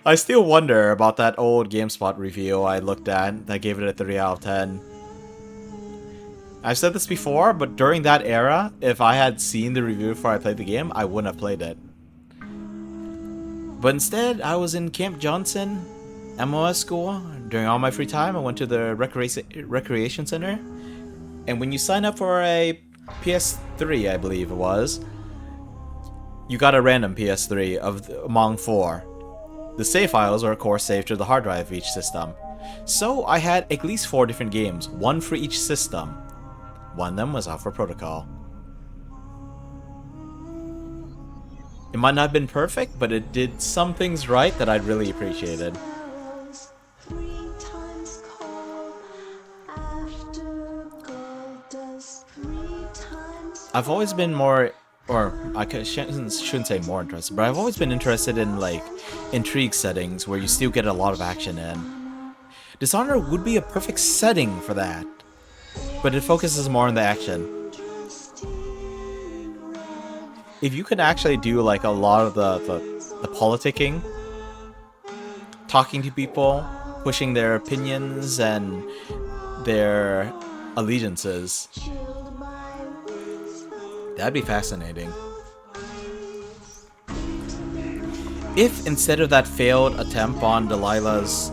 I still wonder about that old GameSpot review I looked at that gave it a 3 out of 10. I've said this before, but during that era, if I had seen the review before I played the game, I wouldn't have played it. But instead, I was in Camp Johnson, MOS school. During all my free time, I went to the recreation center. And when you sign up for a PS3, I believe it was, you got a random PS3 among 4. The save files are of course saved to the hard drive of each system. So I had at least 4 different games, one for each system. One of them was Alpha Protocol. It might not have been perfect, but it did some things right that I really appreciated. I've always been more, or I shouldn't say more interested, but I've always been interested in, like, intrigue settings where you still get a lot of action in. Dishonored would be a perfect setting for that, but it focuses more on the action. If you could actually do, like, a lot of the politicking, talking to people, pushing their opinions and their allegiances, that'd be fascinating. If instead of that failed attempt on Delilah's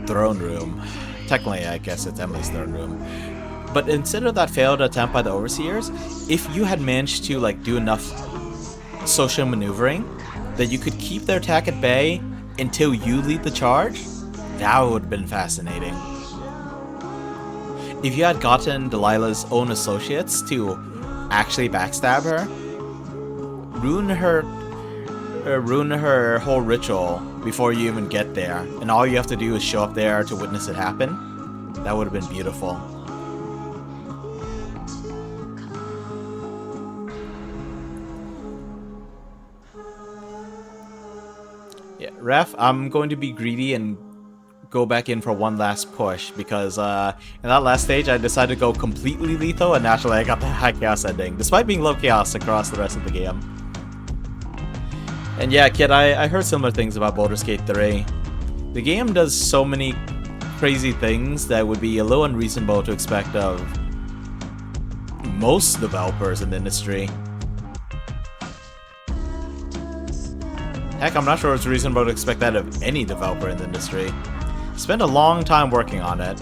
throne room, technically I guess it's Emily's throne room, but instead of that failed attempt by the Overseers, if you had managed to, like, do enough social maneuvering that you could keep their attack at bay until you lead the charge, that would have been fascinating. If you had gotten Delilah's own associates to actually backstab her, ruin her whole ritual before you even get there, and all you have to do is show up there to witness it happen, that would have been beautiful. Ref, I'm going to be greedy and go back in for one last push because in that last stage I decided to go completely lethal and naturally I got the high chaos ending, despite being low chaos across the rest of the game. And yeah, kid, I heard similar things about Baldur's Gate 3. The game does so many crazy things that would be a little unreasonable to expect of most developers in the industry. Heck, I'm not sure it's reasonable to expect that of any developer in the industry. Spent a long time working on it.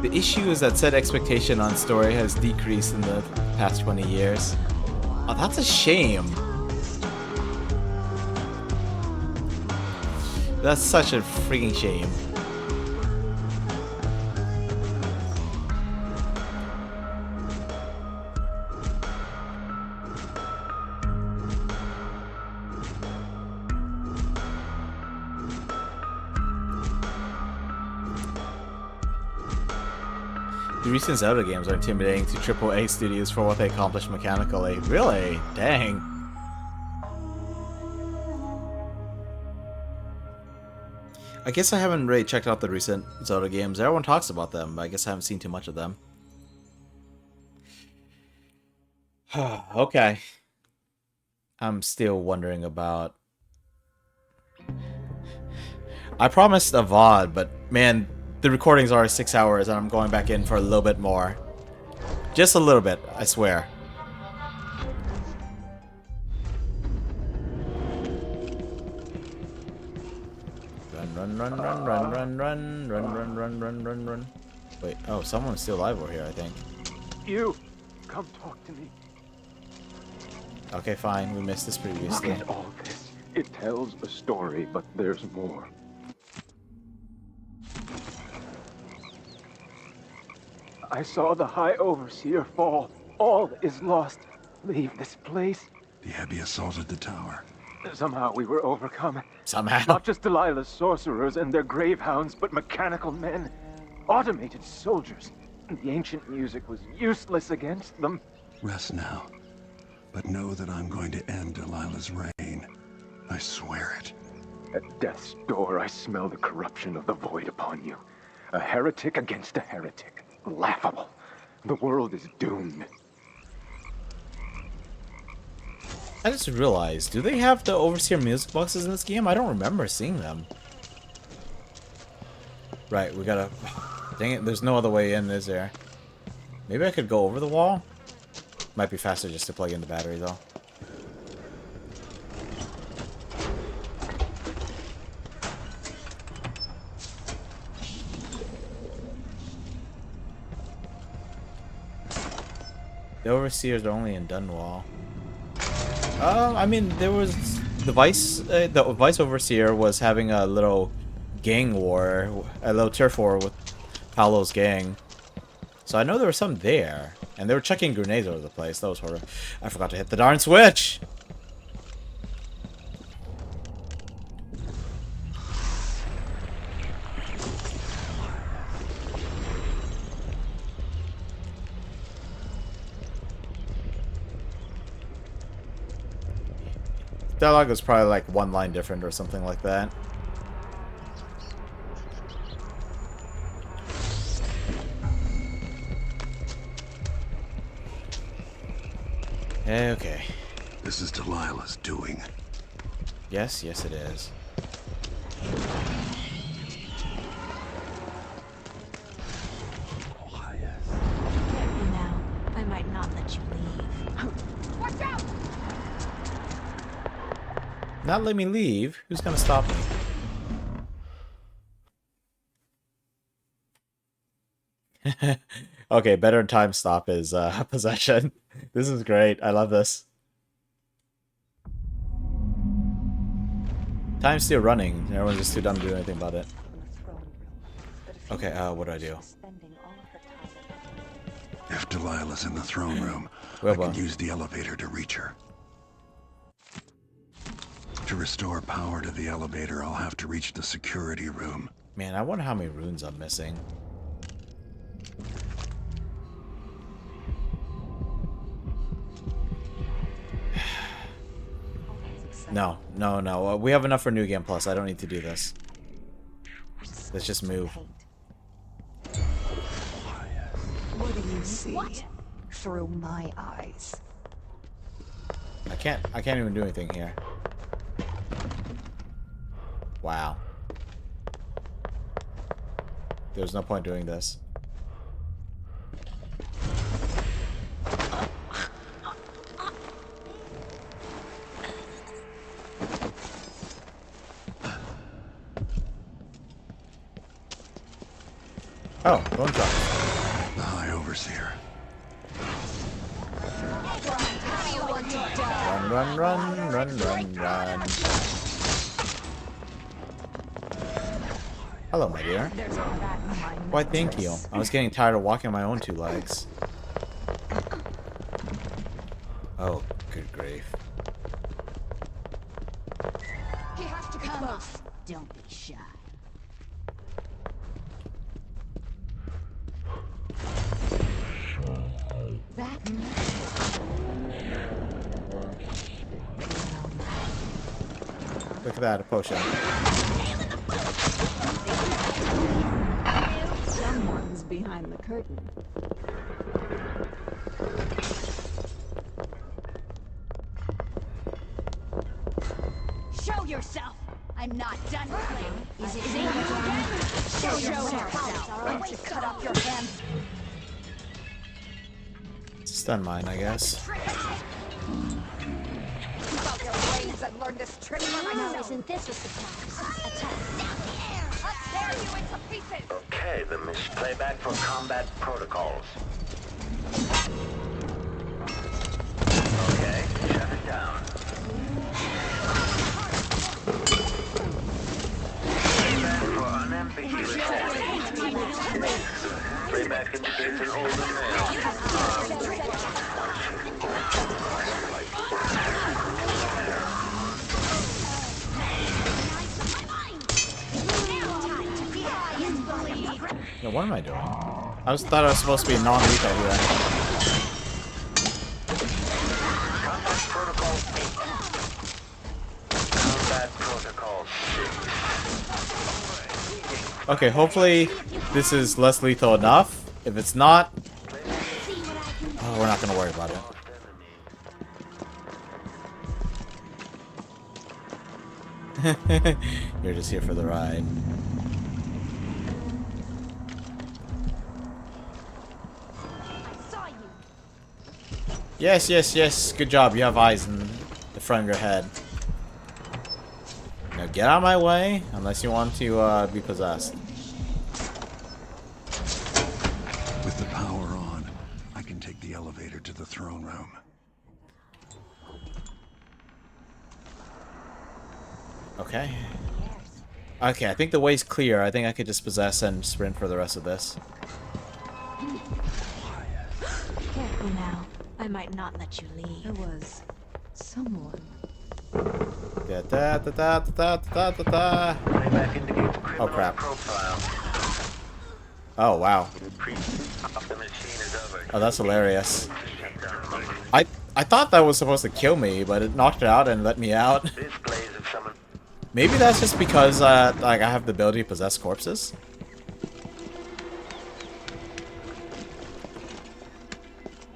The issue is that said expectation on story has decreased in the past 20 years. Oh, that's a shame. That's such a freaking shame. The recent Zelda games are intimidating to AAA studios for what they accomplish mechanically. Really? Dang. I guess I haven't really checked out the recent Zelda games. Everyone talks about them, but I guess I haven't seen too much of them. Okay. I'm still wondering about... I promised a VOD, but man, the recordings are 6 hours and I'm going back in for a little bit more. Just a little bit, I swear. Run, run, run, run, run, run, run, run, run, run, run, run. Wait, oh, someone's still alive over here, I think. You! Come talk to me. Okay, fine. We missed this previously. Look at all this. It tells a story, but there's more. I saw the High Overseer fall. All is lost. Leave this place. The Abbey assaulted the tower. Somehow we were overcome. Somehow. Not just Delilah's sorcerers and their gravehounds, but mechanical men. Automated soldiers. The ancient music was useless against them. Rest now. But know that I'm going to end Delilah's reign. I swear it. At death's door, I smell the corruption of the void upon you. A heretic against a heretic. Laughable. The world is doomed. I just realized, do they have the Overseer music boxes in this game? I don't remember seeing them. Right, we gotta... Dang it, there's no other way in, is there? Maybe I could go over the wall? Might be faster just to plug in the battery, though. The Overseers are only in Dunwall. I mean, there was the Vice Overseer was having a little gang war, a little turf war with Paolo's gang. So I know there was some there, and they were chucking grenades over the place. That was horrible. I forgot to hit the darn switch. Dialogue was probably like one line different or something like that. Okay. This is Delilah's doing. Yes, yes it is. You know, I might not let you leave. Watch out! Not let me leave? Who's gonna stop me? Okay, better time stop is possession. This is great. I love this. Time's still running. Everyone's just too dumb to do anything about it. Okay, what do I do? If Delilah's in the throne room, Well, I can use the elevator to reach her. To restore power to the elevator, I'll have to reach the security room. Man, I wonder how many runes I'm missing. No. We have enough for New Game Plus. I don't need to do this. Let's just move. What do you see? Through my eyes. I can't even do anything here. Wow. There's no point doing this. Oh, bone drop. The High Overseer. Run. Hello, my dear. Why, thank you. I was getting tired of walking on my own 2 legs. Oh, good grief. He has to come off. Don't be shy. That Look at that, a potion. Someone's behind the curtain. show yourself. I'm not done playing. Is it you again? Show yourself. I want to cut off your hands. It's a stun mine, I guess. Keep out your ways and learn this trick for myself. Isn't this a surprise? Attack. Down the air. I'll tear you into pieces. Okay, the mission playback for combat protocols. Okay, shut it down. Playback for unambiguous playback indicates an older male. Yeah, what am I doing? I thought I was supposed to be non-lethal here. Okay, hopefully this is less lethal enough. If it's not, oh, we're not gonna worry about it. You're just here for the ride. Yes, yes, yes. Good job. You have eyes in the front of your head. Now get out of my way, unless you want to be possessed. With the power on, I can take the elevator to the throne room. Okay. Okay, I think the way's clear. I think I could just possess and sprint for the rest of this. Careful now. I might not let you leave. There was someone. Da da da da da da da da. Oh crap. Oh wow. Oh, that's hilarious. I thought that was supposed to kill me, but it knocked it out and let me out. Maybe that's just because like I have the ability to possess corpses.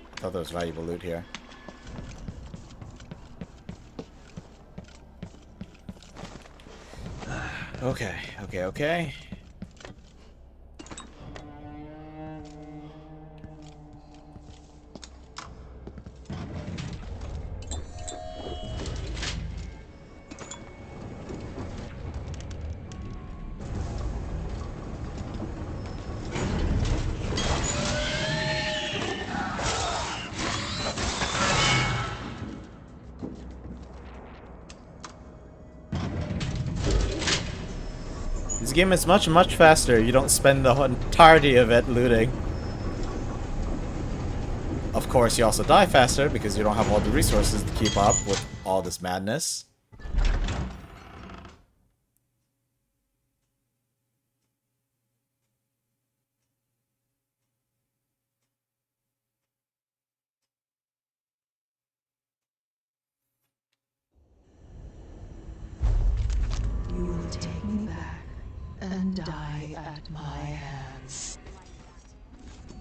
I thought there was valuable loot here. Okay, okay, okay. This game is much, much faster. You don't spend the entirety of it looting. Of course, you also die faster because you don't have all the resources to keep up with all this madness. die at my hands.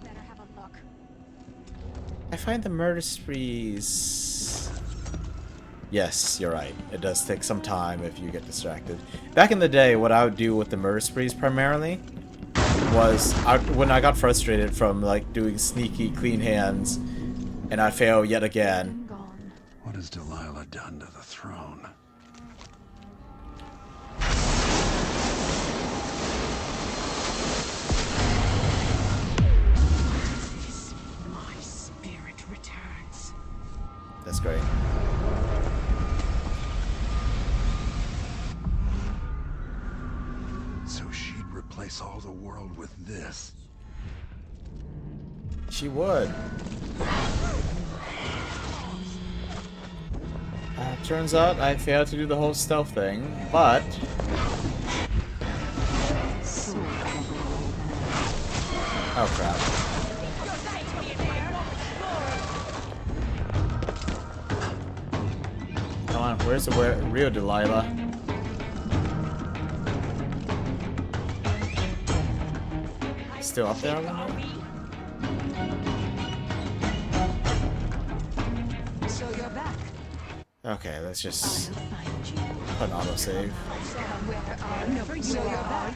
Better have a look. I find the murder sprees... Yes, you're right. It does take some time if you get distracted. Back in the day, what I would do with the murder sprees primarily was when I got frustrated from like doing sneaky clean hands and I fail yet again. What has Delilah done to the throne? My spirit returns. That's great. So she'd replace all the world with this. She would. Turns out I failed to do the whole stealth thing, but... Oh crap. Come on, where's the real Delilah? Still up there, I wonder? So you're back. Okay, let's just put an autosave. So you're back.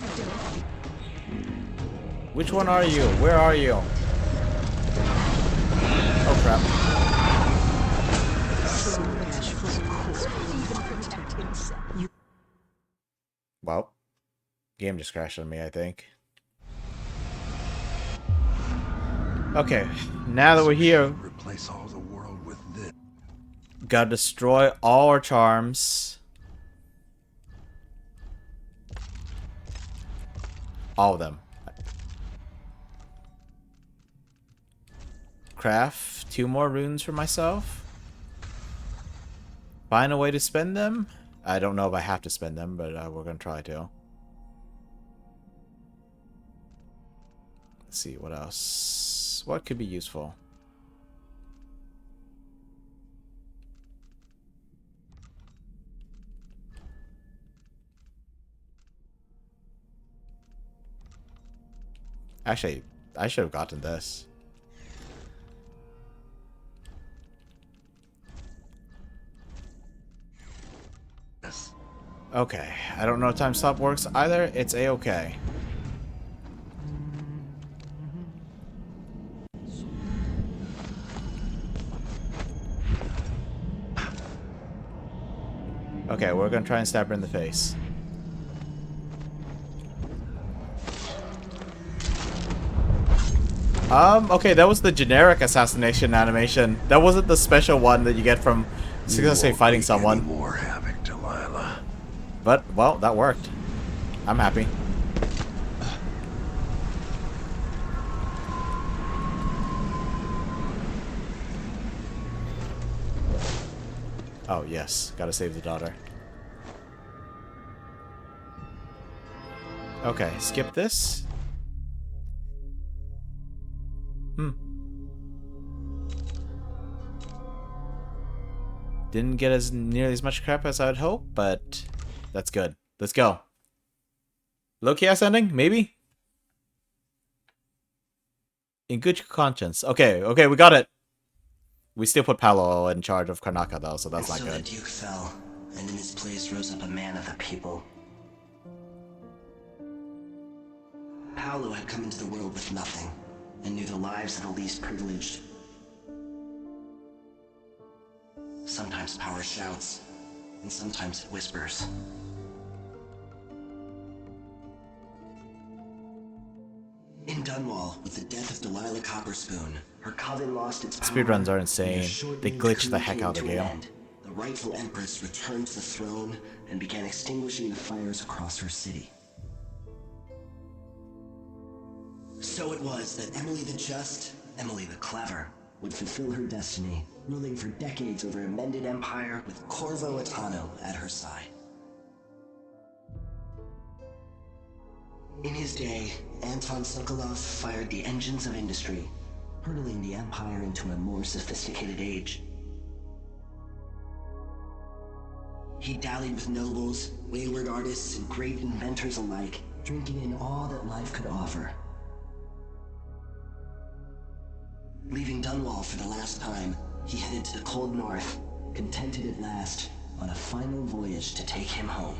Which one are you? Where are you? Oh crap. Well, game just crashed on me, I think. Okay, now that we're here, Replace all the world with this. gotta destroy all our charms. All of them. Craft 2 more runes for myself. Find a way to spend them. I don't know if I have to spend them, but we're gonna try to. Let's see, what else? What could be useful? Actually, I should have gotten this. Okay, I don't know if time stop works either. It's a-okay. Okay, we're gonna try and stab her in the face. Okay, that was the generic assassination animation. That wasn't the special one that you get from successfully fighting someone. More havoc, Delilah. But, well, that worked. I'm happy. Oh, yes. Gotta save the daughter. Okay, skip this. Didn't get as nearly as much crap as I would hope, but that's good. Let's go. Low chaos ending? Maybe? In good conscience. Okay, okay, we got it. We still put Paolo in charge of Karnaca though, so that's not so good. the Duke fell, and in his place rose up a man of the people. Paolo had come into the world with nothing, and knew the lives of the least privileged. Sometimes power shouts, and sometimes it whispers. In Dunwall, with the death of Delilah Copperspoon, her coven lost its power. Speedruns are insane. They glitch the heck out of the game. The rightful Empress returned to the throne and began extinguishing the fires across her city. So it was that Emily the Just, Emily the Clever, would fulfill her destiny, ruling for decades over a mended empire with Corvo Attano at her side. In his day, Anton Sokolov fired the engines of industry, hurtling the empire into a more sophisticated age. He dallied with nobles, wayward artists, and great inventors alike, drinking in all that life could offer. Leaving Dunwall for the last time, he headed to the cold north, contented at last, on a final voyage to take him home.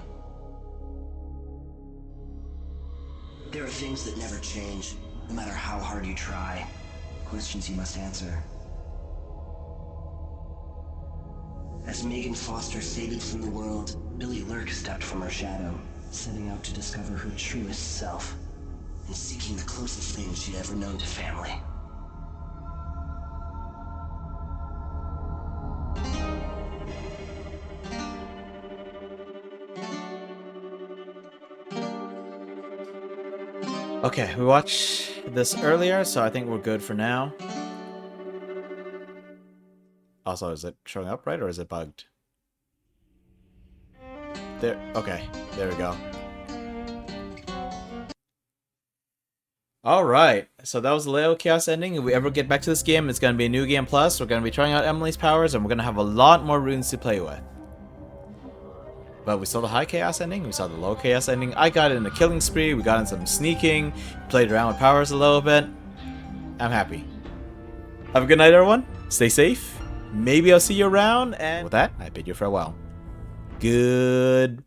There are things that never change, no matter how hard you try. Questions you must answer. As Megan Foster faded from the world, Billy Lurk stepped from her shadow, setting out to discover her truest self, and seeking the closest thing she'd ever known to family. Okay, we watched this earlier, so I think we're good for now. Also, is it showing up right, or is it bugged? There, okay, there we go. Alright, so that was the Leo Chaos ending. If we ever get back to this game, it's going to be a new game plus. We're going to be trying out Emily's powers, and we're going to have a lot more runes to play with. But we saw the high chaos ending, we saw the low chaos ending. I got in a killing spree, we got in some sneaking, played around with powers a little bit. I'm happy. Have a good night, everyone. Stay safe. Maybe I'll see you around, and with that, I bid you farewell. Goodbye.